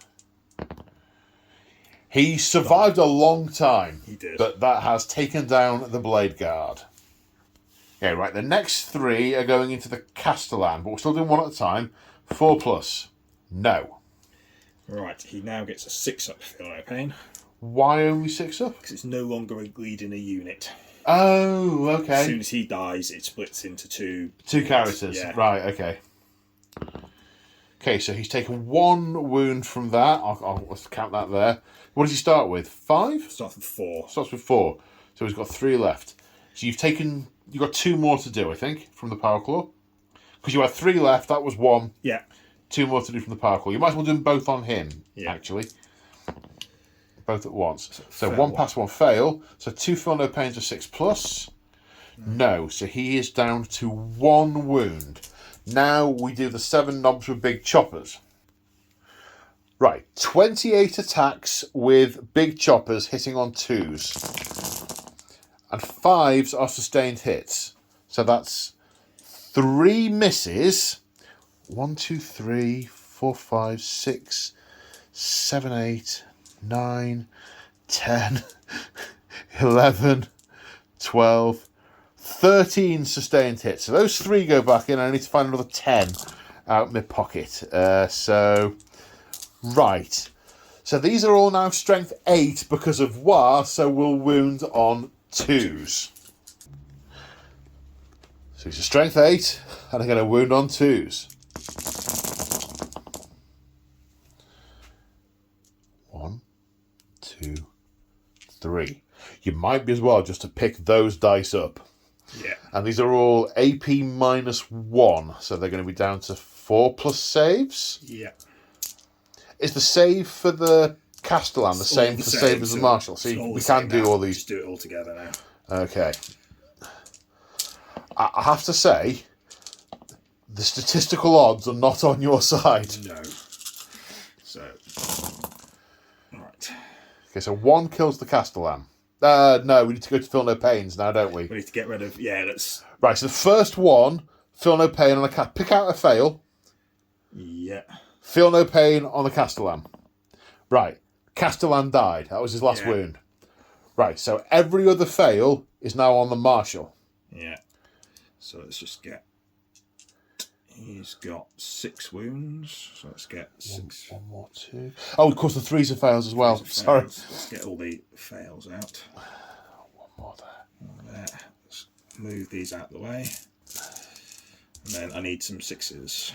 He survived a long time. He did. But that has taken down the Blade Guard. Okay, right. The next 3 are going into the Castellan, but we're still doing 1 at a time. 4+. No. Right, he now gets a 6 up, feel no pain. Why only 6 up? Because it's no longer leading a unit. Oh, okay. As soon as he dies, it splits into 2 characters. Yeah. Right, okay. Okay, so he's taken 1 wound from that. I'll count that there. What does he start with? 5? Starts with 4. Starts with 4. So he's got 3 left. So you've got 2 more to do, I think, from the Power Claw. Because you had 3 left, that was 1. Yeah. 2 more to do from the Power Claw. You might as well do them both on him, actually. Both at once. So 1 pass, 1 fail. So 2 feel no pains are 6+. No, so he is down to 1 wound. Now we do the 7 knobs with big choppers. Right, 28 attacks with big choppers hitting on 2s. And 5s are sustained hits. So that's 3 misses. 1, 2, 3, 4, 5, 6, 7, 8, 9, 10, 11, 12, 13 sustained hits. So those 3 go back in. I need to find another 10 out of my pocket. Right. So these are all now strength 8 because of War, so we'll wound on 2s. So it's a strength 8, and I'm going to wound on 2s. 1, 2, 3. You might be as well just to pick those dice up. Yeah. And these are all AP -1, so they're going to be down to 4 plus saves. Yeah. Is the save for the Castellan the same for save as the Marshal? So we can do all these. Just do it all together now. Okay. I have to say, the statistical odds are not on your side. No. So, right. Okay, so 1 kills the Castellan. No, we need to go to Feel No Pains now, don't we? We need to get rid of... Yeah, let's... Right, so the first one, Feel No Pain on a cat. Pick out a fail. Yeah. Feel no pain on the Castellan. Right, Castellan died. That was his last wound. Right, so every other fail is now on the Marshal. Yeah. So let's just get... He's got 6 wounds. So let's get 6. 1 more, 2. Oh, of course, the 3s are fails as well. Sorry. Let's get all the fails out. 1 more there. There. Let's move these out of the way. And then I need some 6s.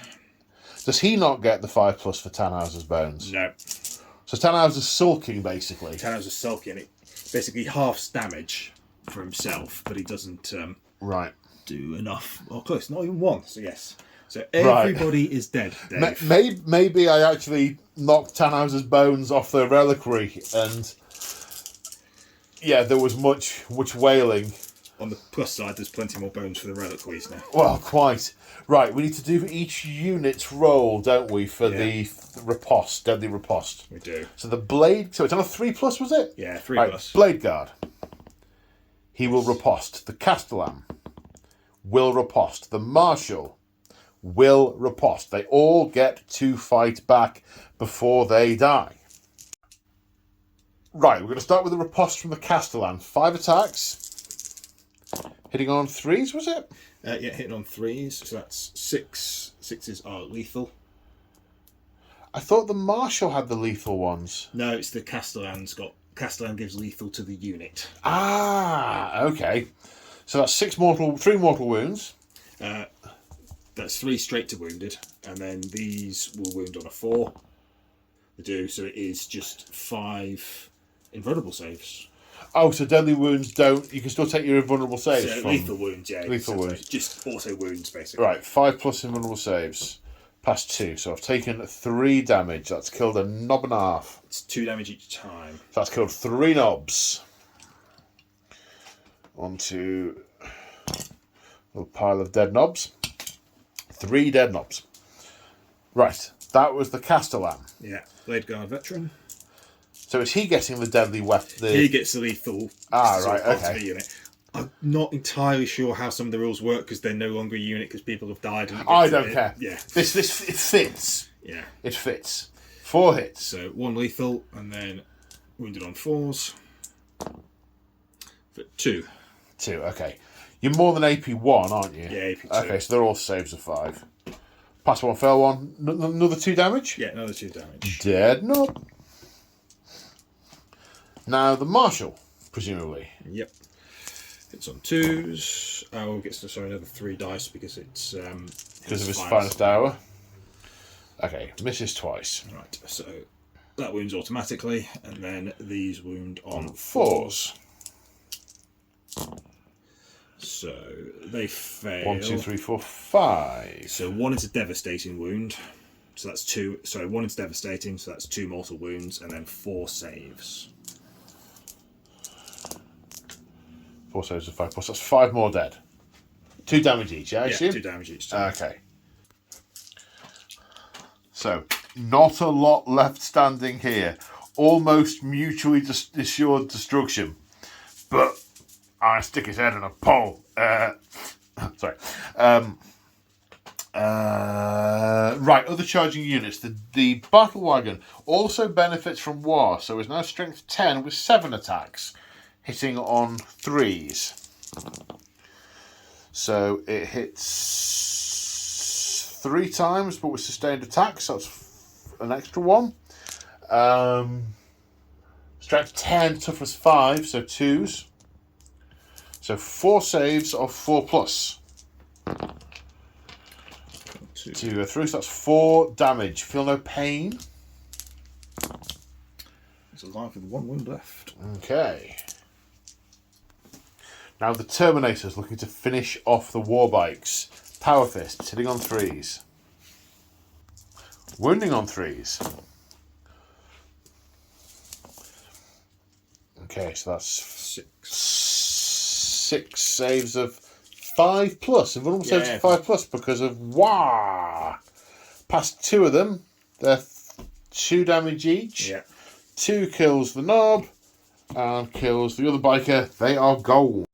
Does he not get the 5 plus for Tannhauser's bones? No. So Tannhauser's sulking, basically. Tannhauser's sulking. It basically halves damage for himself, but he doesn't Right. do enough. Or close, not even 1. So yes. So everybody is dead, Dave. Maybe I actually knocked Tannhauser's bones off the reliquary, and yeah, there was much wailing. On the plus side, there's plenty more bones for the reliquaries now. Well, quite. Right, we need to do each unit's roll, don't we, for the riposte, deadly riposte. We do. So the blade, so it's on a 3 plus, was it? Yeah, 3 right, plus. Blade Guard. He will riposte. The Castellan will riposte. The Marshal will riposte. They all get to fight back before they die. Right, we're going to start with the riposte from the Castellan. 5 attacks. Hitting on 3s, was it? Yeah, hitting on 3s. So that's 6. 6s are lethal. I thought the Marshal had the lethal ones. No, it's the Castellan's got... Castellan gives lethal to the unit. Ah, okay. So that's 3 mortal wounds. That's 3 straight to wounded, and then these will wound on a 4. They do, so it is just 5 invulnerable saves. Oh, so deadly wounds don't... You can still take your invulnerable saves So from... lethal wounds, yeah. Lethal wounds. Just auto wounds, basically. Right, 5 plus invulnerable saves. Past 2, so I've taken 3 damage. That's killed a knob and a half. It's 2 damage each time. So that's killed 3 knobs. Onto a little pile of dead knobs. 3 dead knobs. Right, that was the Castellan. Yeah, Blade Guard veteran. So is he getting the deadly weapon? He gets the lethal. Right, okay. The unit. I'm not entirely sure how some of the rules work because they're no longer a unit because people have died. And I don't care. Yeah. This it fits. Yeah. It fits. 4 hits. So 1 lethal and then wounded on 4s. For 2. 2, okay. You're more than AP 1, aren't you? Yeah, AP 2. Okay, so they're all saves of 5. Pass 1, fail 1. Another 2 damage? Yeah, another 2 damage. Dead knob. Now the Marshal, presumably. Yep. It's on 2s. Oh, gets to another 3 dice because it's because of his finest hour. Okay, misses twice. Right, so that wounds automatically, and then these wound on 4s. So they fail. 1, 2, 3, 4, 5. So 1 is a devastating wound. So that's 2. Sorry, 1 is devastating, so that's 2 mortal wounds, and then 4 saves. 4 saves of 5 plus. That's 5 more dead. 2 damage each, I assume? 2 damage each. Okay. So, not a lot left standing here. Almost mutually assured destruction. But I stick his head in a pole. Sorry. Right, other charging units. The battle wagon also benefits from war, so is now strength 10 with 7 attacks, hitting on 3s. So it hits 3 times, but with sustained attacks, that's an extra 1. Strength 10, toughness 5, so 2s. So 4 saves of 4 plus. 2 go through, so that's 4 damage. Feel no pain. He's alive with 1 wound left. Okay. Now the Terminator's looking to finish off the war bikes. Power fists, hitting on 3s. Wounding on 3s. Okay, so that's 6 saves of 5 plus. And one of them saves of 5 plus because of wah. Past 2 of them, they're 2 damage each. Yeah. 2 kills the knob and kills the other biker. They are gold.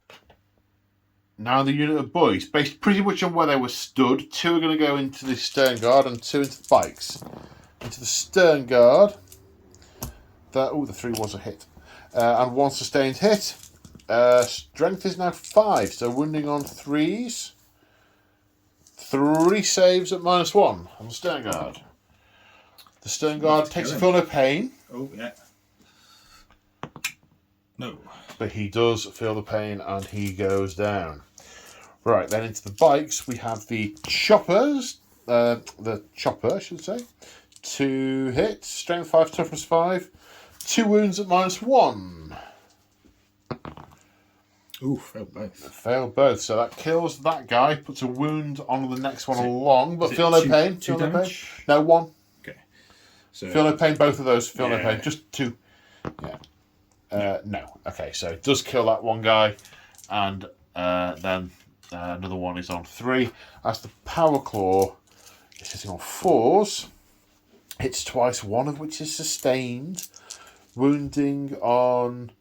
Now the unit of boys, based pretty much on where they were stood, 2 are going to go into the stern guard and 2 into the bikes. Into the stern guard. The 3 was a hit. And 1 sustained hit. Strength is now 5, so wounding on 3s. 3 saves at -1 on the stern guard. The stern guard takes a feel no pain. Oh, yeah. No. But he does feel the pain and he goes down. Right, then into the bikes, we have the choppers. The chopper, I should say. 2 hits, strength 5, toughness 5. 2 wounds at -1. Ooh, failed both. Failed both, so that kills that guy, puts a wound on the next one along, but feel no pain. Two Feel no pain. damage? No, 1. Okay. So Feel no pain, both of those feel no Yeah. pain. Just 2. Yeah. No. Okay, so it does kill that one guy, and then another one is on 3. As the Power Claw is hitting on 4s, hits twice, one of which is sustained. Wounding on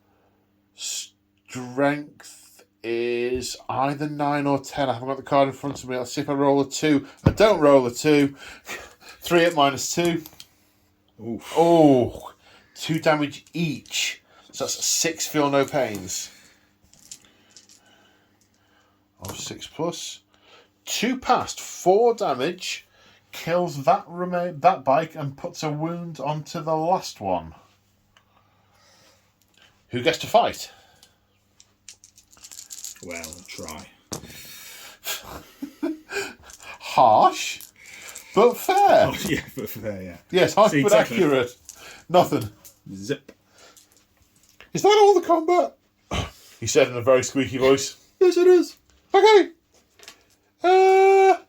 strength is either 9 or 10. I haven't got the card in front of me. Let's see if I roll a 2. I don't roll a 2. 3 at -2. Oof. Oh, 2 damage each. So that's 6 feel no pains. Of 6 plus. 2 past, 4 damage. Kills that bike and puts a wound onto the last one. Who gets to fight? Well, try. Harsh, but fair. Oh, yeah, but fair, yeah. Yes, harsh See, but exactly. accurate. Nothing. Zip. Is that all the combat? He said in a very squeaky voice. Yes, it is. Okay. That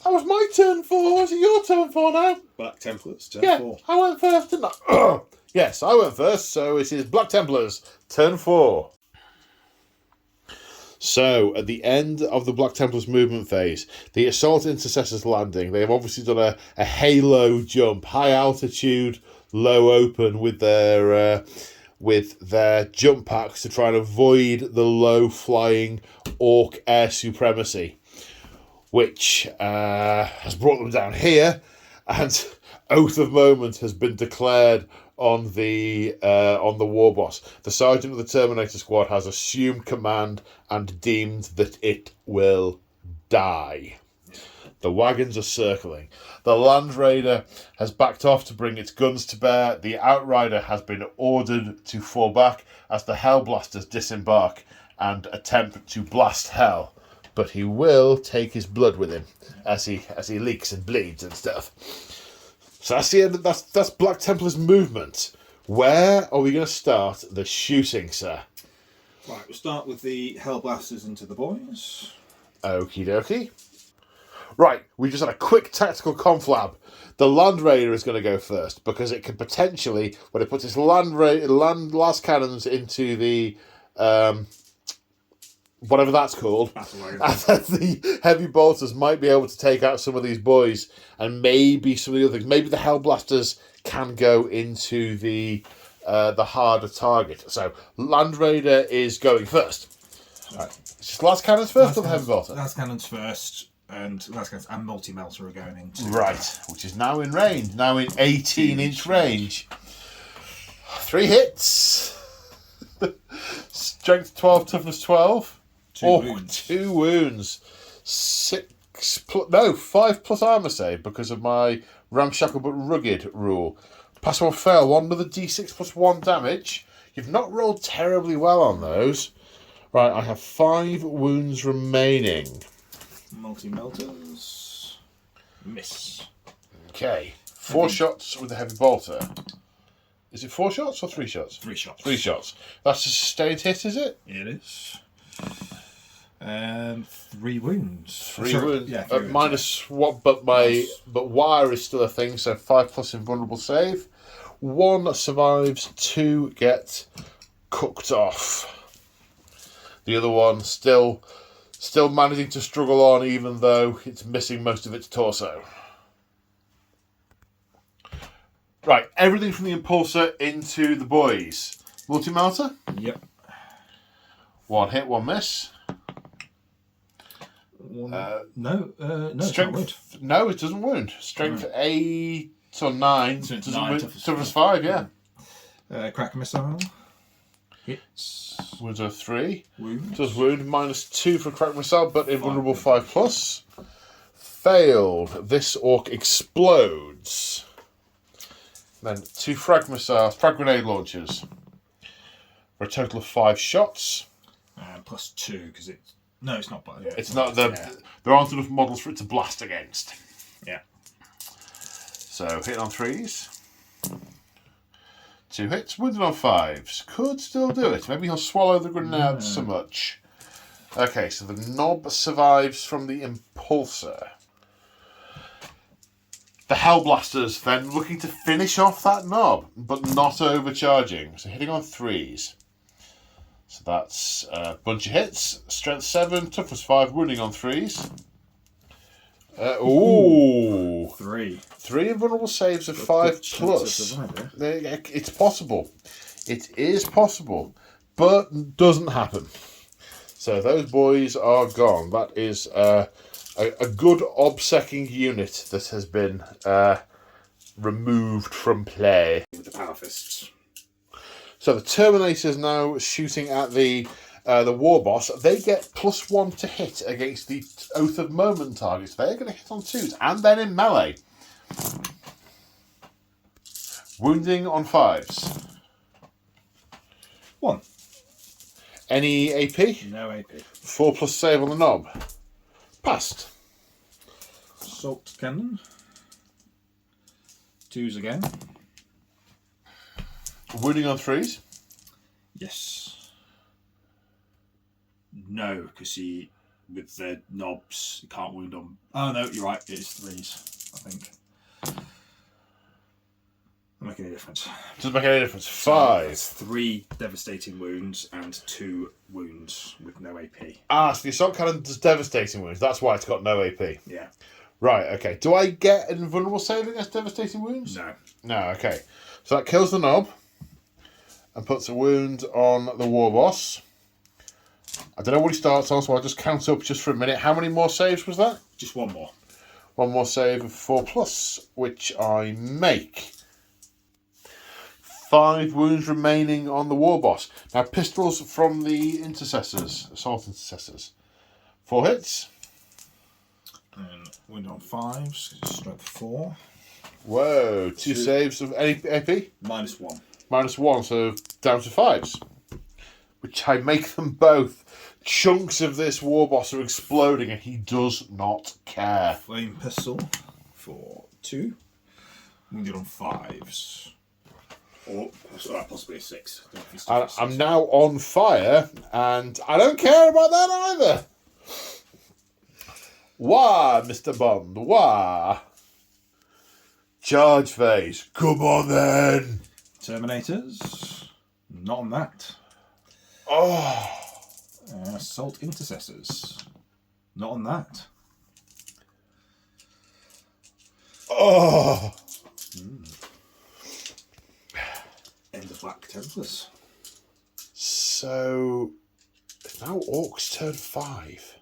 was my turn 4. Is it your turn 4 now? Black Templars, turn Yeah, 4. I went first, didn't I? Yes, I went first, so it is Black Templars, turn 4. So, at the end of the Black Templars movement phase, the Assault Intercessors landing, they have obviously done a halo jump, high altitude, low open with their jump packs to try and avoid the low flying Ork air supremacy, which has brought them down here, and Oath of Moment has been declared on the war boss. The sergeant of the Terminator squad has assumed command and deemed that it will die. The wagons are circling. The Land Raider has backed off to bring its guns to bear. The Outrider has been ordered to fall back as the Hellblasters disembark and attempt to blast hell. But he will take his blood with him as he leaks and bleeds and stuff. So that's the end. That's Black Templars movement. Where are we going to start the shooting, sir? Right, we'll start with the Hellblasters into the boys. Okie dokie. Right, we just had a quick tactical conflab. The Land Raider is going to go first because it can potentially, when it puts its land las cannons into the whatever that's called. Battle wagon. And then the heavy bolters might be able to take out some of these boys, and maybe some of the other things. Maybe the Hellblasters can go into the harder target. So Land Raider is going first. Right. It's just last cannons first, or the heavy bolter? Last cannons first, and multi-melter are going into. Right, which is now in range. Now in 18-inch range. 3 hits. Strength 12, toughness 12. 2 wounds. 2 wounds. 5 plus armor save because of my ramshackle but rugged rule. Pass or fail, 1 another d6 plus 1 damage. You've not rolled terribly well on those. Right, I have 5 wounds remaining. Multi-melters. Miss. Okay. 4 shots with the heavy bolter. Is it 4 shots or 3 shots? 3 shots. 3 shots. That's a sustained hit, is it? It is. 3 wounds. 3 wounds. Yeah, 3 wounds. Minus what? But wire is still a thing. So 5 plus invulnerable save. 1 survives. 2 get cooked off. The other one still managing to struggle on, even though it's missing most of its torso. Right, everything from the impulsor into the boys. Multi-melter? Yep. 1 hit, 1 miss. No, Strength. No, it doesn't wound. Strength 8 or 9. So it's Doesn't 9, wound. toughness Toughness 5, yeah. Cracker missile. Hits. Wounds are 3. Wounds. Does wound. Minus 2 for crack missile, but invulnerable 5 plus. Failed. This orc explodes. Then 2 frag grenade launchers. For a total of 5 shots. Plus 2, because it's... No, it's not. Yeah, It's not... There aren't enough models for it to blast against. Yeah. So, hit on 3s. 2 hits. Wounded on 5s. Could still do it. Maybe he'll swallow the grenade so much. Okay, so the knob survives from the impulsor. The Hellblasters then looking to finish off that knob, but not overcharging. So hitting on 3s. So that's a bunch of hits. Strength 7, toughness 5, wounding on 3s. 3. 3 invulnerable saves of 5 plus. It's possible. It is possible, but doesn't happen. So those boys are gone. That is a good obsecking unit that has been removed from play. With the power fists. So the Terminator's now shooting at the war boss. They get +1 to hit against the Oath of Moment targets. They're going to hit on 2s and then in melee. Wounding on 5s. 1. Any AP? No AP. 4 plus save on the knob. Passed. Assault cannon. 2s again. Wounding on 3s. Yes. No, because he, with the knobs, he can't wound on... Oh, no, you're right. It is 3s, I think. Doesn't make any difference. Doesn't make any difference. 5. 3 devastating wounds and 2 wounds with no AP. Ah, so the assault cannon does devastating wounds. That's why it's got no AP. Yeah. Right, okay. Do I get an invulnerable save against devastating wounds? No. No, okay. So that kills the knob and puts a wound on the war boss. I don't know what he starts on, so I'll just count up just for a minute. How many more saves was that? Just 1 more. 1 more save of 4 plus, which I make. 5 wounds remaining on the war boss. Now, pistols from the intercessors, assault intercessors. 4 hits. And wound on 5s, strength 4. Whoa, 2 saves of any AP? -1. -1, so down to 5s. Which I make them both. Chunks of this war boss are exploding and he does not care. Flame pistol for 2. Wounded on 5s. Or possibly a 6. I'm now on fire and I don't care about that either. Wah, Mr. Bond, wah. Charge phase. Come on then. Terminators. Not on that. Oh. Assault Intercessors. Not on that. Oh! And the Black Templars. So, it's now Orks turn 5.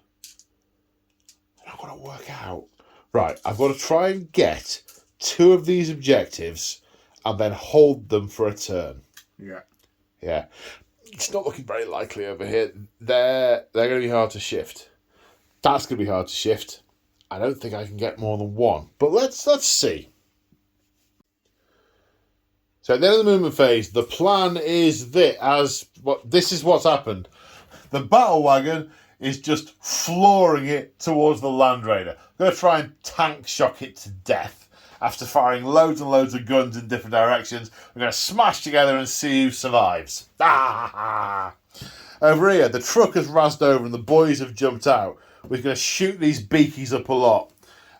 And I've got to work out. Right, I've got to try and get 2 of these objectives and then hold them for a turn. Yeah. Yeah. It's not looking very likely over here. They're going to be hard to shift. That's going to be hard to shift. I don't think I can get more than 1. But let's see. So at the end of the movement phase, the plan is this is what's happened. The battle wagon is just flooring it towards the Land Raider. I'm going to try and tank shock it to death. After firing loads and loads of guns in different directions, we're going to smash together and see who survives. Over here, the truck has razzed over and the boys have jumped out. We're going to shoot these beakies up a lot.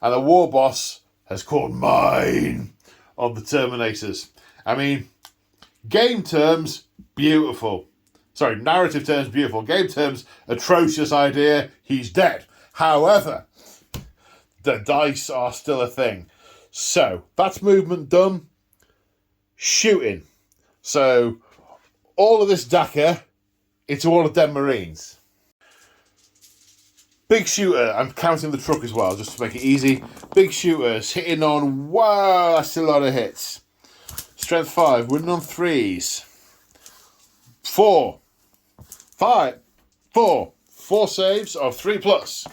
And the war boss has called mine on the Terminators. I mean, game terms, beautiful. Sorry, narrative terms, beautiful. Game terms, atrocious idea, he's dead. However, the dice are still a thing. So, that's movement done. Shooting. So, all of this Dakar into all of them Marines. Big shooter, I'm counting the truck as well, just to make it easy. Big shooters, hitting on, wow, that's a lot of hits. Strength 5, winning on 3s. 4. 5. 4. 4 saves of 3+.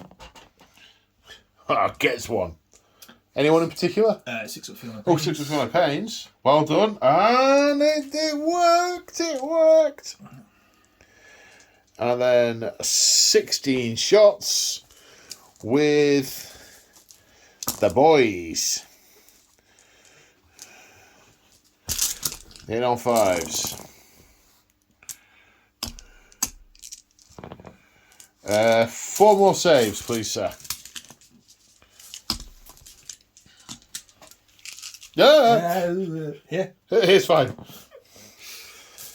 Gets 1. Anyone in particular? 6 of feeling. 6 of feeling pains. Well done. And it worked. And then 16 shots with the boys. In on 5s. 4 more saves, please, sir. Yeah. Here's fine.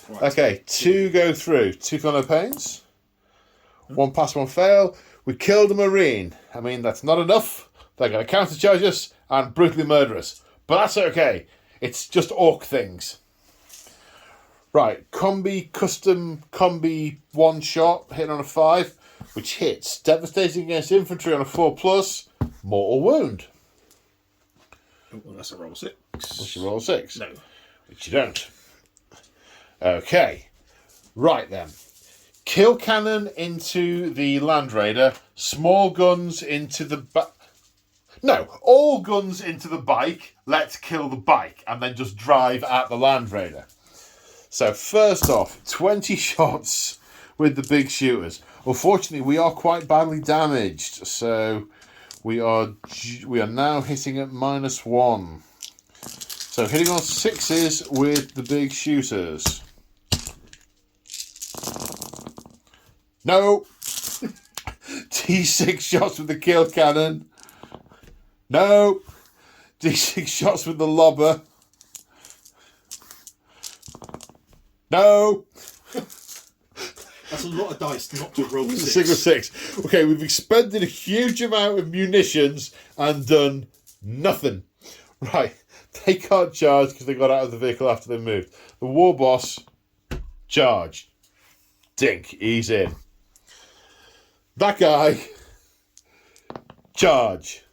Right. Okay, 2 go through. 2 feel no pains. 1 pass, 1 fail. We killed a Marine. I mean, that's not enough. They're going to countercharge us and brutally murder us. But that's okay. It's just Ork things. Right, custom combi 1 shot, hitting on a 5, which hits. Devastating against infantry on a 4+, mortal wound. Oh, well, that's a roll 6. Which you roll 6. No. Which you don't. Okay. Right then. Kill cannon into the Land Raider. Small guns into the... No, all guns into the bike. Let's kill the bike. And then just drive at the Land Raider. So first off, 20 shots with the big shooters. Unfortunately, we are quite badly damaged. So we are now hitting at -1. So hitting on 6s with the big shooters. No. D6 shots with the kill cannon. No. D6 shots with the lobber. No. That's a lot of dice not to roll 6. 6 of 6. Okay, we've expended a huge amount of munitions and done nothing. Right. They can't charge because they got out of the vehicle after they moved. The war boss charged. Dink, he's in. That guy, charge.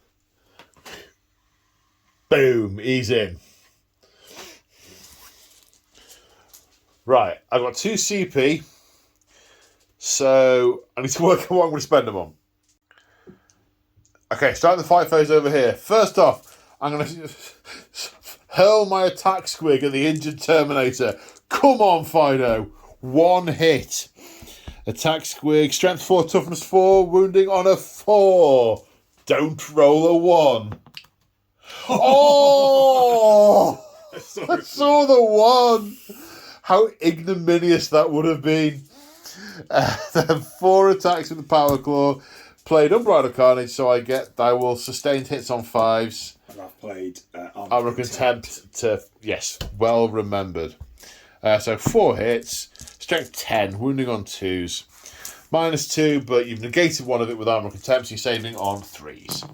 Boom, he's in. Right, I've got 2 CP, so I need to work out what I'm going to spend them on. Okay, starting the fight phase over here. First off, I'm going to hurl my attack squig at the injured Terminator. Come on, Fido. 1 hit. Attack squig, strength 4, toughness 4, wounding on a 4. Don't roll a 1. Oh! I saw the 1. How ignominious that would have been. Then 4 attacks with the power claw. Played Unbridled Carnage, so I will sustain hits on 5s. And I've played Armor Contempt to, yes, well remembered. So 4 hits, strength 10, wounding on 2s. -2, but you've negated one of it with armor contempt, so you're saving on 3s.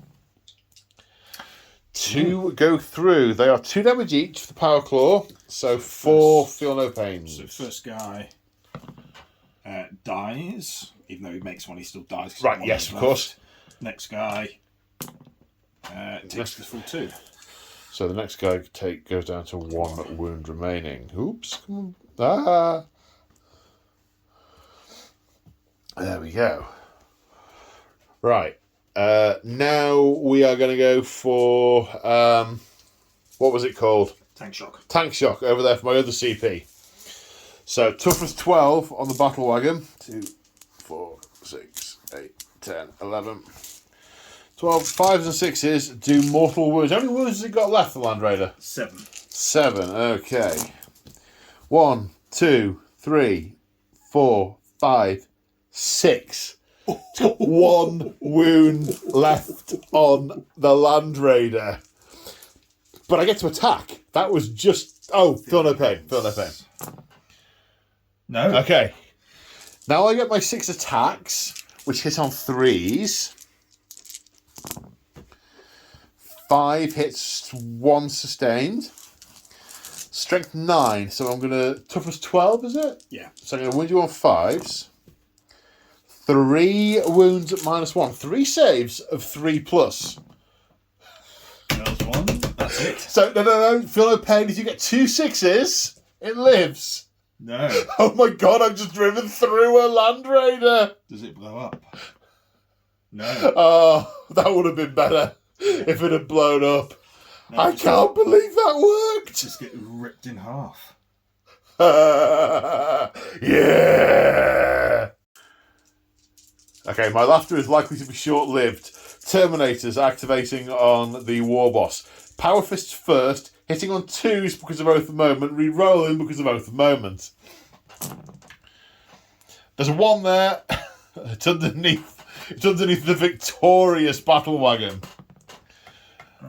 2 go through. They are 2 damage each for the power claw, so 4 feel no pains. So first guy dies, even though he makes one, he still dies. Right, yes, of course. Next guy takes the full 2. So the next guy goes down to 1 wound remaining. Oops, come on. There we go. Right. Now we are going to go for, what was it called? Tank shock. Tank shock, over there for my other CP. So, toughness 12 on the battle wagon. 2, 4, 6, 8, 10, 11, 12. 5s and 6s do mortal wounds. How many wounds has it got left, the Land Raider? 7. 7, okay. 1, 2, 3, 4, 5, 6. It's got 1 wound left on the Land Raider. But I get to attack. That was just... Oh, feel no pain. Feel no pain. No. Okay. Now I get my 6 attacks, which hit on 3s. 5 hits, 1 sustained. Strength 9, so I'm going to... Toughness 12, is it? Yeah. So I'm going to wound you on 5s. 3 wounds at -1. 3 saves of 3+. There's 1. That's it. So, no. Feel no pain. If you get 2 6s, it lives. No. Oh my god, I've just driven through a Land Raider. Does it blow up? No. Oh, that would have been better if it had blown up. No, I can't believe that worked. Just get ripped in half. Yeah. Okay, my laughter is likely to be short-lived. Terminators activating on the War Boss. Power Fists first, hitting on 2s because of Oath of Moment, re-rolling because of Oath of Moment. There's 1 there. It's underneath the victorious battle wagon.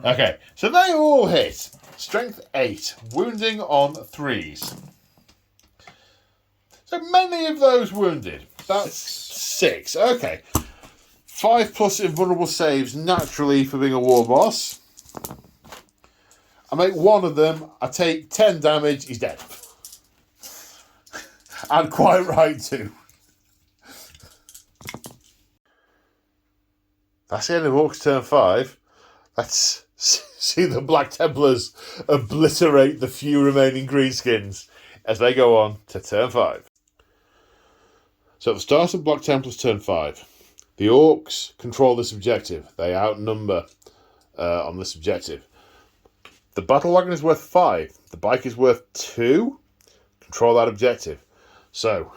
Okay, so they all hit. Strength 8, wounding on 3s. So many of those wounded. That's 6. Okay. 5+ invulnerable saves naturally for being a war boss. I make 1 of them. I take 10 damage. He's dead. And quite right too. That's the end of Orks turn 5. Let's see the Black Templars obliterate the few remaining greenskins as they go on to turn 5. So at the start of Black Templars turn 5, the Orks control this objective. They outnumber on this objective. The battle wagon is worth 5. The bike is worth 2. Control that objective. So,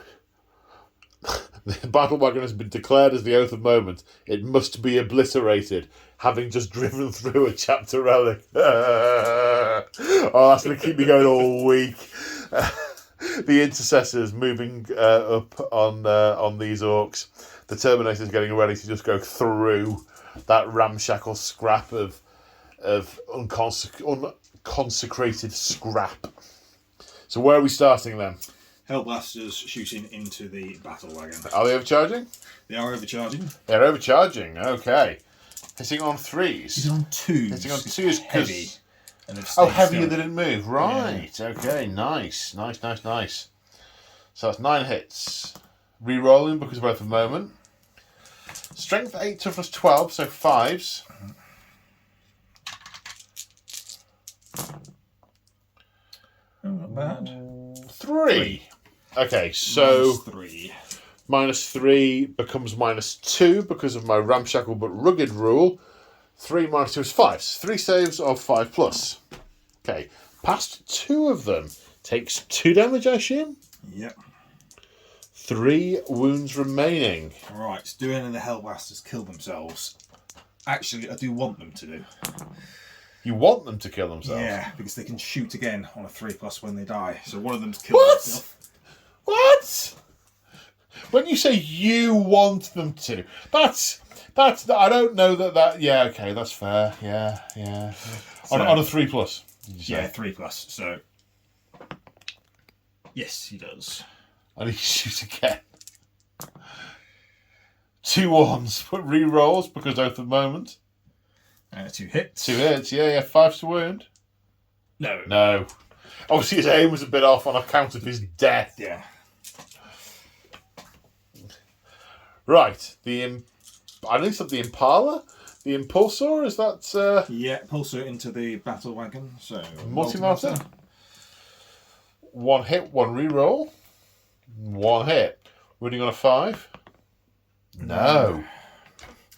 the battle wagon has been declared as the Oath of Moment. It must be obliterated, having just driven through a chapter relic. Oh, that's going to keep me going all week. The intercessors moving up on these orcs. The Terminator's getting ready to just go through that ramshackle scrap of unconsecrated scrap. So where are we starting then? Hellblasters shooting into the battle wagon. Are they overcharging? They are overcharging. They're overcharging, okay. Hitting on 3s. Hitting on 2s. Hitting on 2s heavy. Oh, heavier they didn't move. Right, yeah. Okay, nice. So that's 9 hits. Re-rolling because of Oath of Moment. Strength 8, toughness 12, so 5s. Oh, not bad. 3. Okay, so... -3 becomes -2 because of my ramshackle but rugged rule. 3 -2 is 5. 3 saves of 5+. Okay, past 2 of them takes 2 damage, I assume? Yep. 3 wounds remaining. Right, do any of the Hellblasters kill themselves? Actually, I do want them to do. You want them to kill themselves? Yeah, because they can shoot again on a 3+ when they die. So one of them's killed themselves. What? When you say you want them to, that's I don't know that. Yeah, okay, that's fair. Yeah. So, on a 3+. Did you say? Yeah, 3+. So yes, he does. And he shoots again. 2 ones, but re-rolls because both at the moment. 2 hits. 2 hits, yeah, 5 to wound. No. Obviously his aim was a bit off on account of his death. Yeah. Right, I think it's the Impala? The Impulsor, is that... Yeah, pulsar into the battle wagon, so... Multi-master? 1 hit, 1 reroll. 1 hit. Wounding on a 5? No.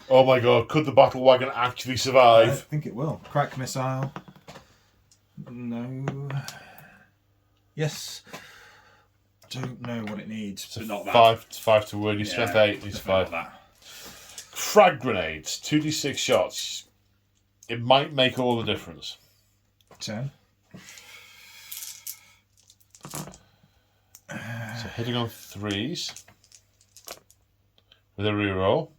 Oh my god, could the battle wagon actually survive? I think it will. Crack missile. No. Yes. Don't know what it needs, but not that. 5 to wound, your strength 8, needs 5. That. Frag grenades, 2d6 shots. It might make all the difference. 10. So hitting on 3s with a reroll.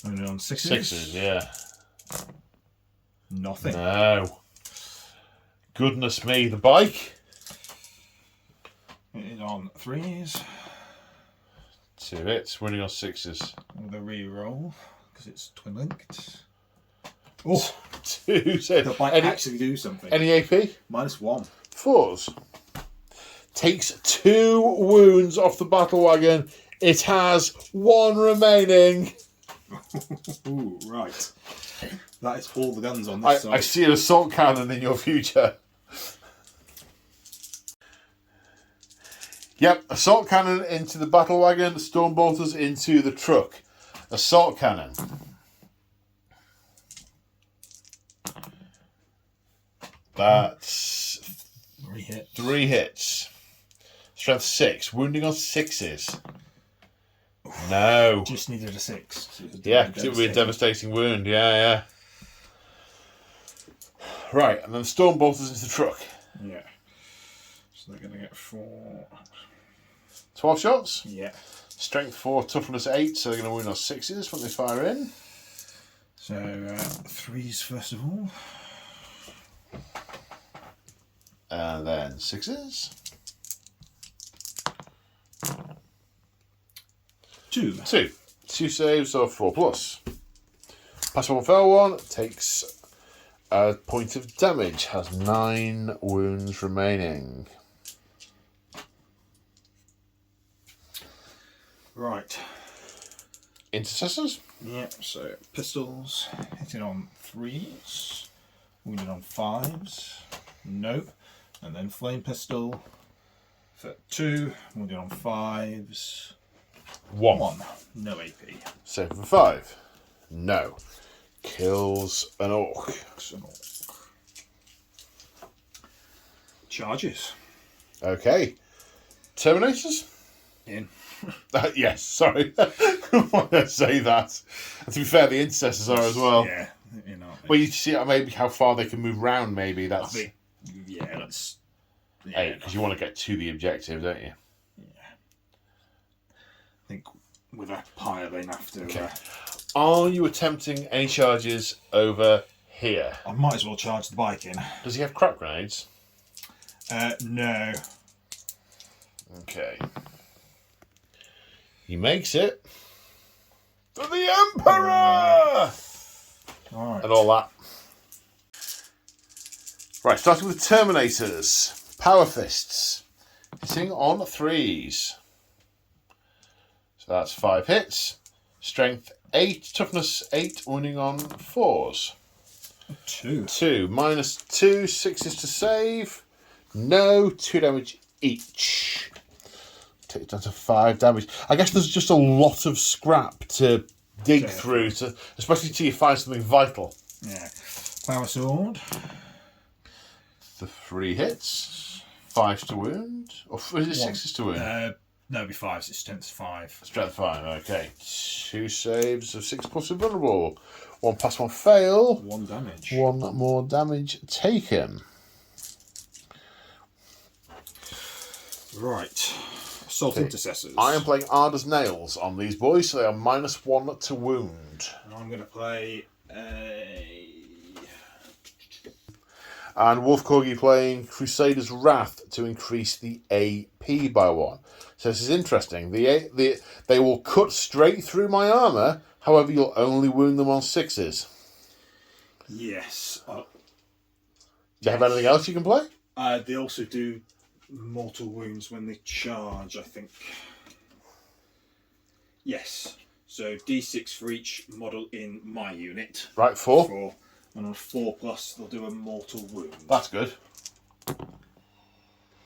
And on 6s. 6s, yeah. Nothing. No. Goodness me, the bike. It is on 3s. 2 hits, winning on 6s. With a re-roll, because it's twin linked. Oh, 2 saves. the bike actually do something. Any AP? -1. 4s. Takes 2 wounds off the battle wagon. It has 1 remaining. Ooh, right. That is all the guns on this side. I see an assault cannon in your future. Yep, assault cannon into the battle wagon, storm bolters into the truck. Assault cannon. That's 3 hits. 3 hits. Strength 6, wounding on 6s. No. Just needed a 6. Yeah, because it would be a devastating wound. Yeah. Right, and then storm bolters into the truck. Yeah. So they're going to get 4. 12 shots. Yeah. Strength 4, toughness 8, so they're going to wound on 6s when they fire in. So 3s first of all. And then 6s. 2. 2 saves of 4 plus. Pass 1, fail 1, takes a point of damage, has 9 wounds remaining. Right. Intercessors? Yeah, so pistols, hitting on 3s, wounded on 5s, nope, and then flame pistol for 2, wounded on 5s, 1, no AP. Save for 5. No. Kills an orc. Charges. Okay. Terminators? In. Yes, sorry. I want to say that. And to be fair, the intercessors are as well. Yeah, you know. Well, you see maybe how far they can move round, maybe. I That's think, yeah, that's... 8, because you want to get to the objective, don't you? Yeah. I think with a pile, they'd have to... Okay. Are you attempting any charges over here? I might as well charge the bike in. Does he have crap grenades? No. Okay. He makes it to the Emperor! Alright. And all that. Right, starting with Terminators. Power Fists. Hitting on 3s. So that's 5 hits. Strength 8, toughness 8, wounding on 4s. 2. 2, minus 2, 6s to save. No, 2 damage each. Take it down to 5 damage. I guess there's just a lot of scrap to dig through, especially till you find something vital. Yeah. Power sword. The 3 hits. 5 to wound. Or is it 6s to wound? No, it'd be 5s. It's strength 5. Strength 5, okay. 2 saves of 6 plus invulnerable. 1 pass, 1 fail. 1 damage. 1 more damage taken. Right. Assault Intercessors. I am playing hard as nails on these boys, so they are minus 1 to wound. And I'm going to play a... And Wolf Corgi playing Crusader's Wrath to increase the AP by 1. So this is interesting. They will cut straight through my armour, however you'll only wound them on 6s. Yes. Do you have anything else you can play? They also do mortal wounds when they charge, I think. Yes. So D6 for each model in my unit. Right, 4. And on a 4+, they'll do a mortal wound. That's good.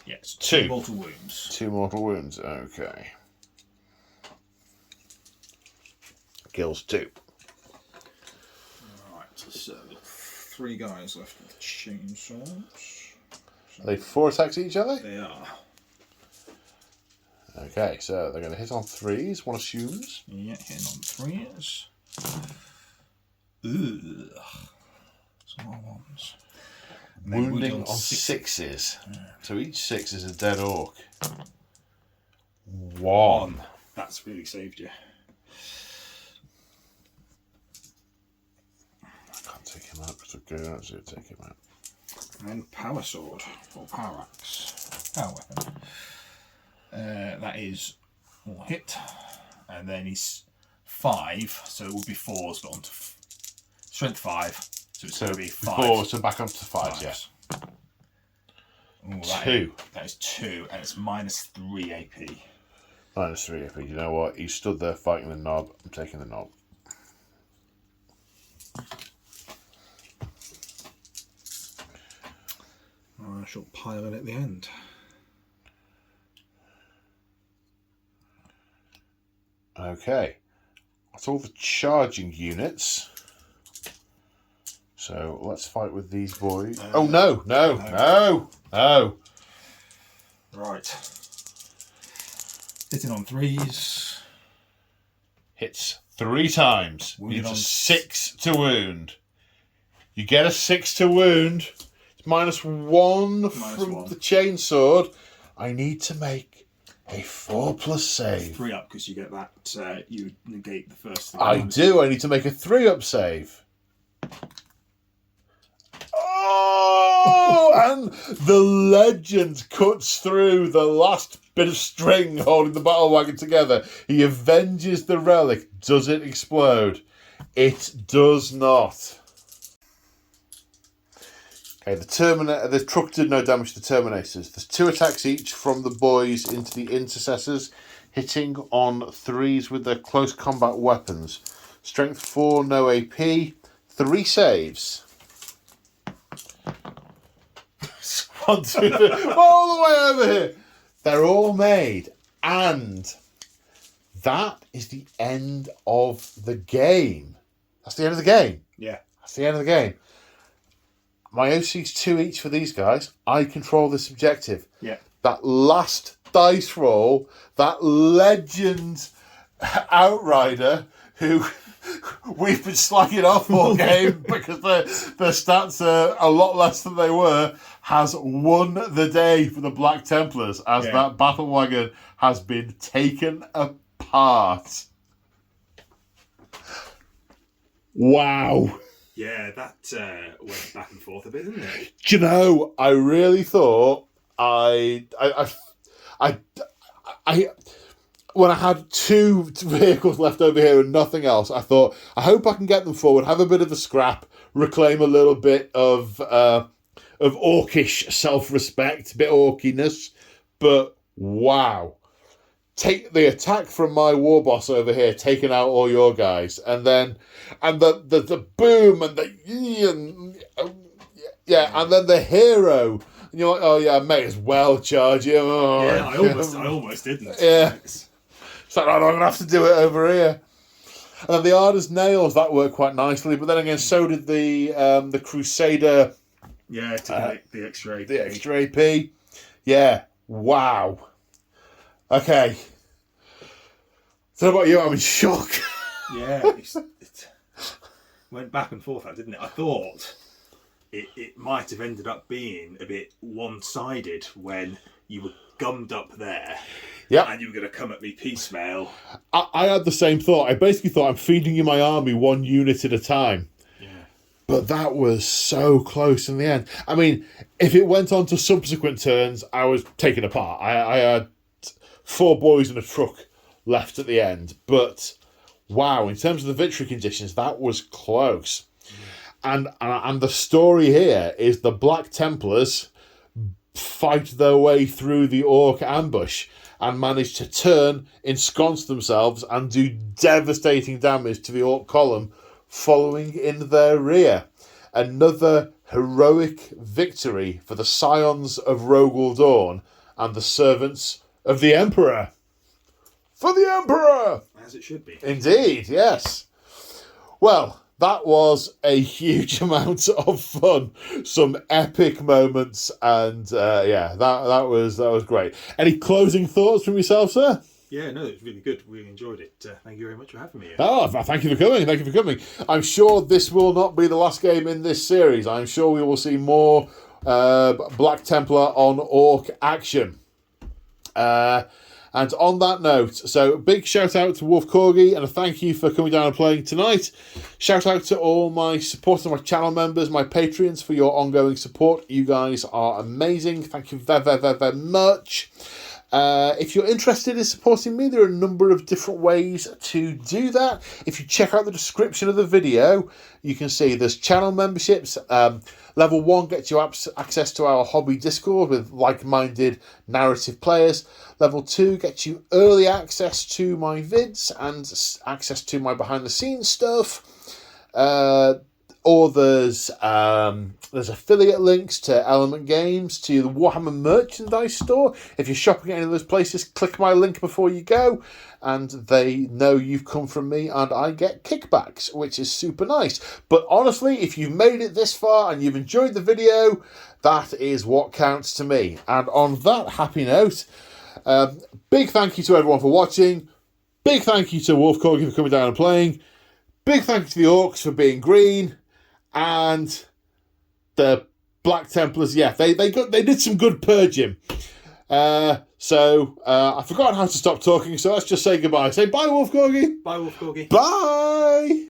Yes, 2 mortal wounds. 2 mortal wounds, okay. Kills 2. Right, so 3 guys left with chainsaws. Are they 4 attacks each, are they? They are. Okay, so they're going to hit on 3s, one assumes. Yeah, hitting on 3s. Ugh. Some more ones. Wounding on 6s. Yeah. So each 6 is a dead orc. 1. That's really saved you. I can't take him out because I'm going to actually take him out. And power sword, or power axe. Power weapon. That is all hit. And then he's 5, so it would be 4s, but onto strength 5. So it's going to be 5. 4, so back up to 5, yeah. Ooh, 2. That is 2, and it's -3 AP. -3 AP. You know what? He stood there fighting the knob. I'm taking the knob. I shall pile it at the end. Okay. That's all the charging units. So let's fight with these boys. Oh, no. Right. Hitting on 3s. Hits 3 times. Wounded Needs on a 6 to wound. You get a 6 to wound. It's -1 from 1. the chainsword. I need to make a 4+ save. 3 up because you get that. You negate the first. I do. I need to make a 3-up save. Oh! And the legend cuts through the last bit of string holding the battle wagon together. He avenges the relic. Does it explode? It does not. Okay, the truck did no damage to the Terminators. There's 2 attacks each from the boys into the Intercessors, hitting on 3s with their close combat weapons. Strength 4, no AP, 3 saves. 1, 2, 3, all the way over here. They're all made, and that is the end of the game. That's the end of the game. Yeah. That's the end of the game. My OC's 2 each for these guys. I control this objective. Yeah. That last dice roll, that legend outrider who we've been slacking off all game because their stats are a lot less than they were, has won the day for the Black Templars as that battle wagon has been taken apart. Wow. Yeah, that went back and forth a bit, didn't it? Do you know, I really thought when I had 2 vehicles left over here and nothing else, I thought, I hope I can get them forward, have a bit of a scrap, reclaim a little bit of orcish self-respect, a bit orkiness. But wow. Take the attack from my war boss over here, taking out all your guys, and then the boom and and then the hero. And you're like, oh yeah, I may as well charge him. Oh, yeah, I almost didn't. Yeah, it's like, I'm gonna have to do it over here. And then the Arda's nails that worked quite nicely, but then again, so did the Crusader. Yeah, to the extra AP. The extra AP. Yeah. Wow. Okay. So about you, I'm in shock. Yeah, it went back and forth, didn't it? I thought it might have ended up being a bit one-sided when you were gummed up there. Yeah. And you were going to come at me piecemeal. I had the same thought. I basically thought, I'm feeding you my army 1 unit at a time. Yeah. But that was so close in the end. I mean, if it went on to subsequent turns, I was taken apart. I had 4 boys in a truck left at the end. But wow, in terms of the victory conditions, that was close. And the story here is the Black Templars fight their way through the Orc ambush and manage to turn, ensconce themselves, and do devastating damage to the Orc column following in their rear. Another heroic victory for the Scions of Rogel Dawn and the servants of the Emperor. For the Emperor! As it should be. Indeed, yes. Well, that was a huge amount of fun. Some epic moments, and that was great. Any closing thoughts from yourself, sir? Yeah, no, it was really good. Really enjoyed it. Thank you very much for having me. Oh, thank you for coming. Thank you for coming. I'm sure this will not be the last game in this series. I'm sure we will see more Black Templar on Orc action. And on that note, so big shout out to Wolf Corgi and a thank you for coming down and playing tonight. Shout out to all my supporters, my channel members, my Patreons for your ongoing support. You guys are amazing. Thank you very, very, very, very much. If you're interested in supporting me, there are a number of different ways to do that. If you check out the description of the video, you can see there's channel memberships. Level 1 gets you access to our hobby Discord with like-minded narrative players. Level 2 gets you early access to my vids and access to my behind-the-scenes stuff. Or there's affiliate links to Element Games, to the Warhammer merchandise store. If you're shopping at any of those places, click my link before you go, and they know you've come from me, and I get kickbacks, which is super nice. But honestly, if you've made it this far and you've enjoyed the video, that is what counts to me. And on that happy note, big thank you to everyone for watching. Big thank you to Wolf Corgi for coming down and playing. Big thank you to the Orcs for being green. And the Black Templars, yeah, they did some good purging. So I've forgotten how to stop talking, so let's just say goodbye. Say bye, Wolf Corgi. Bye, Wolf Corgi. Bye.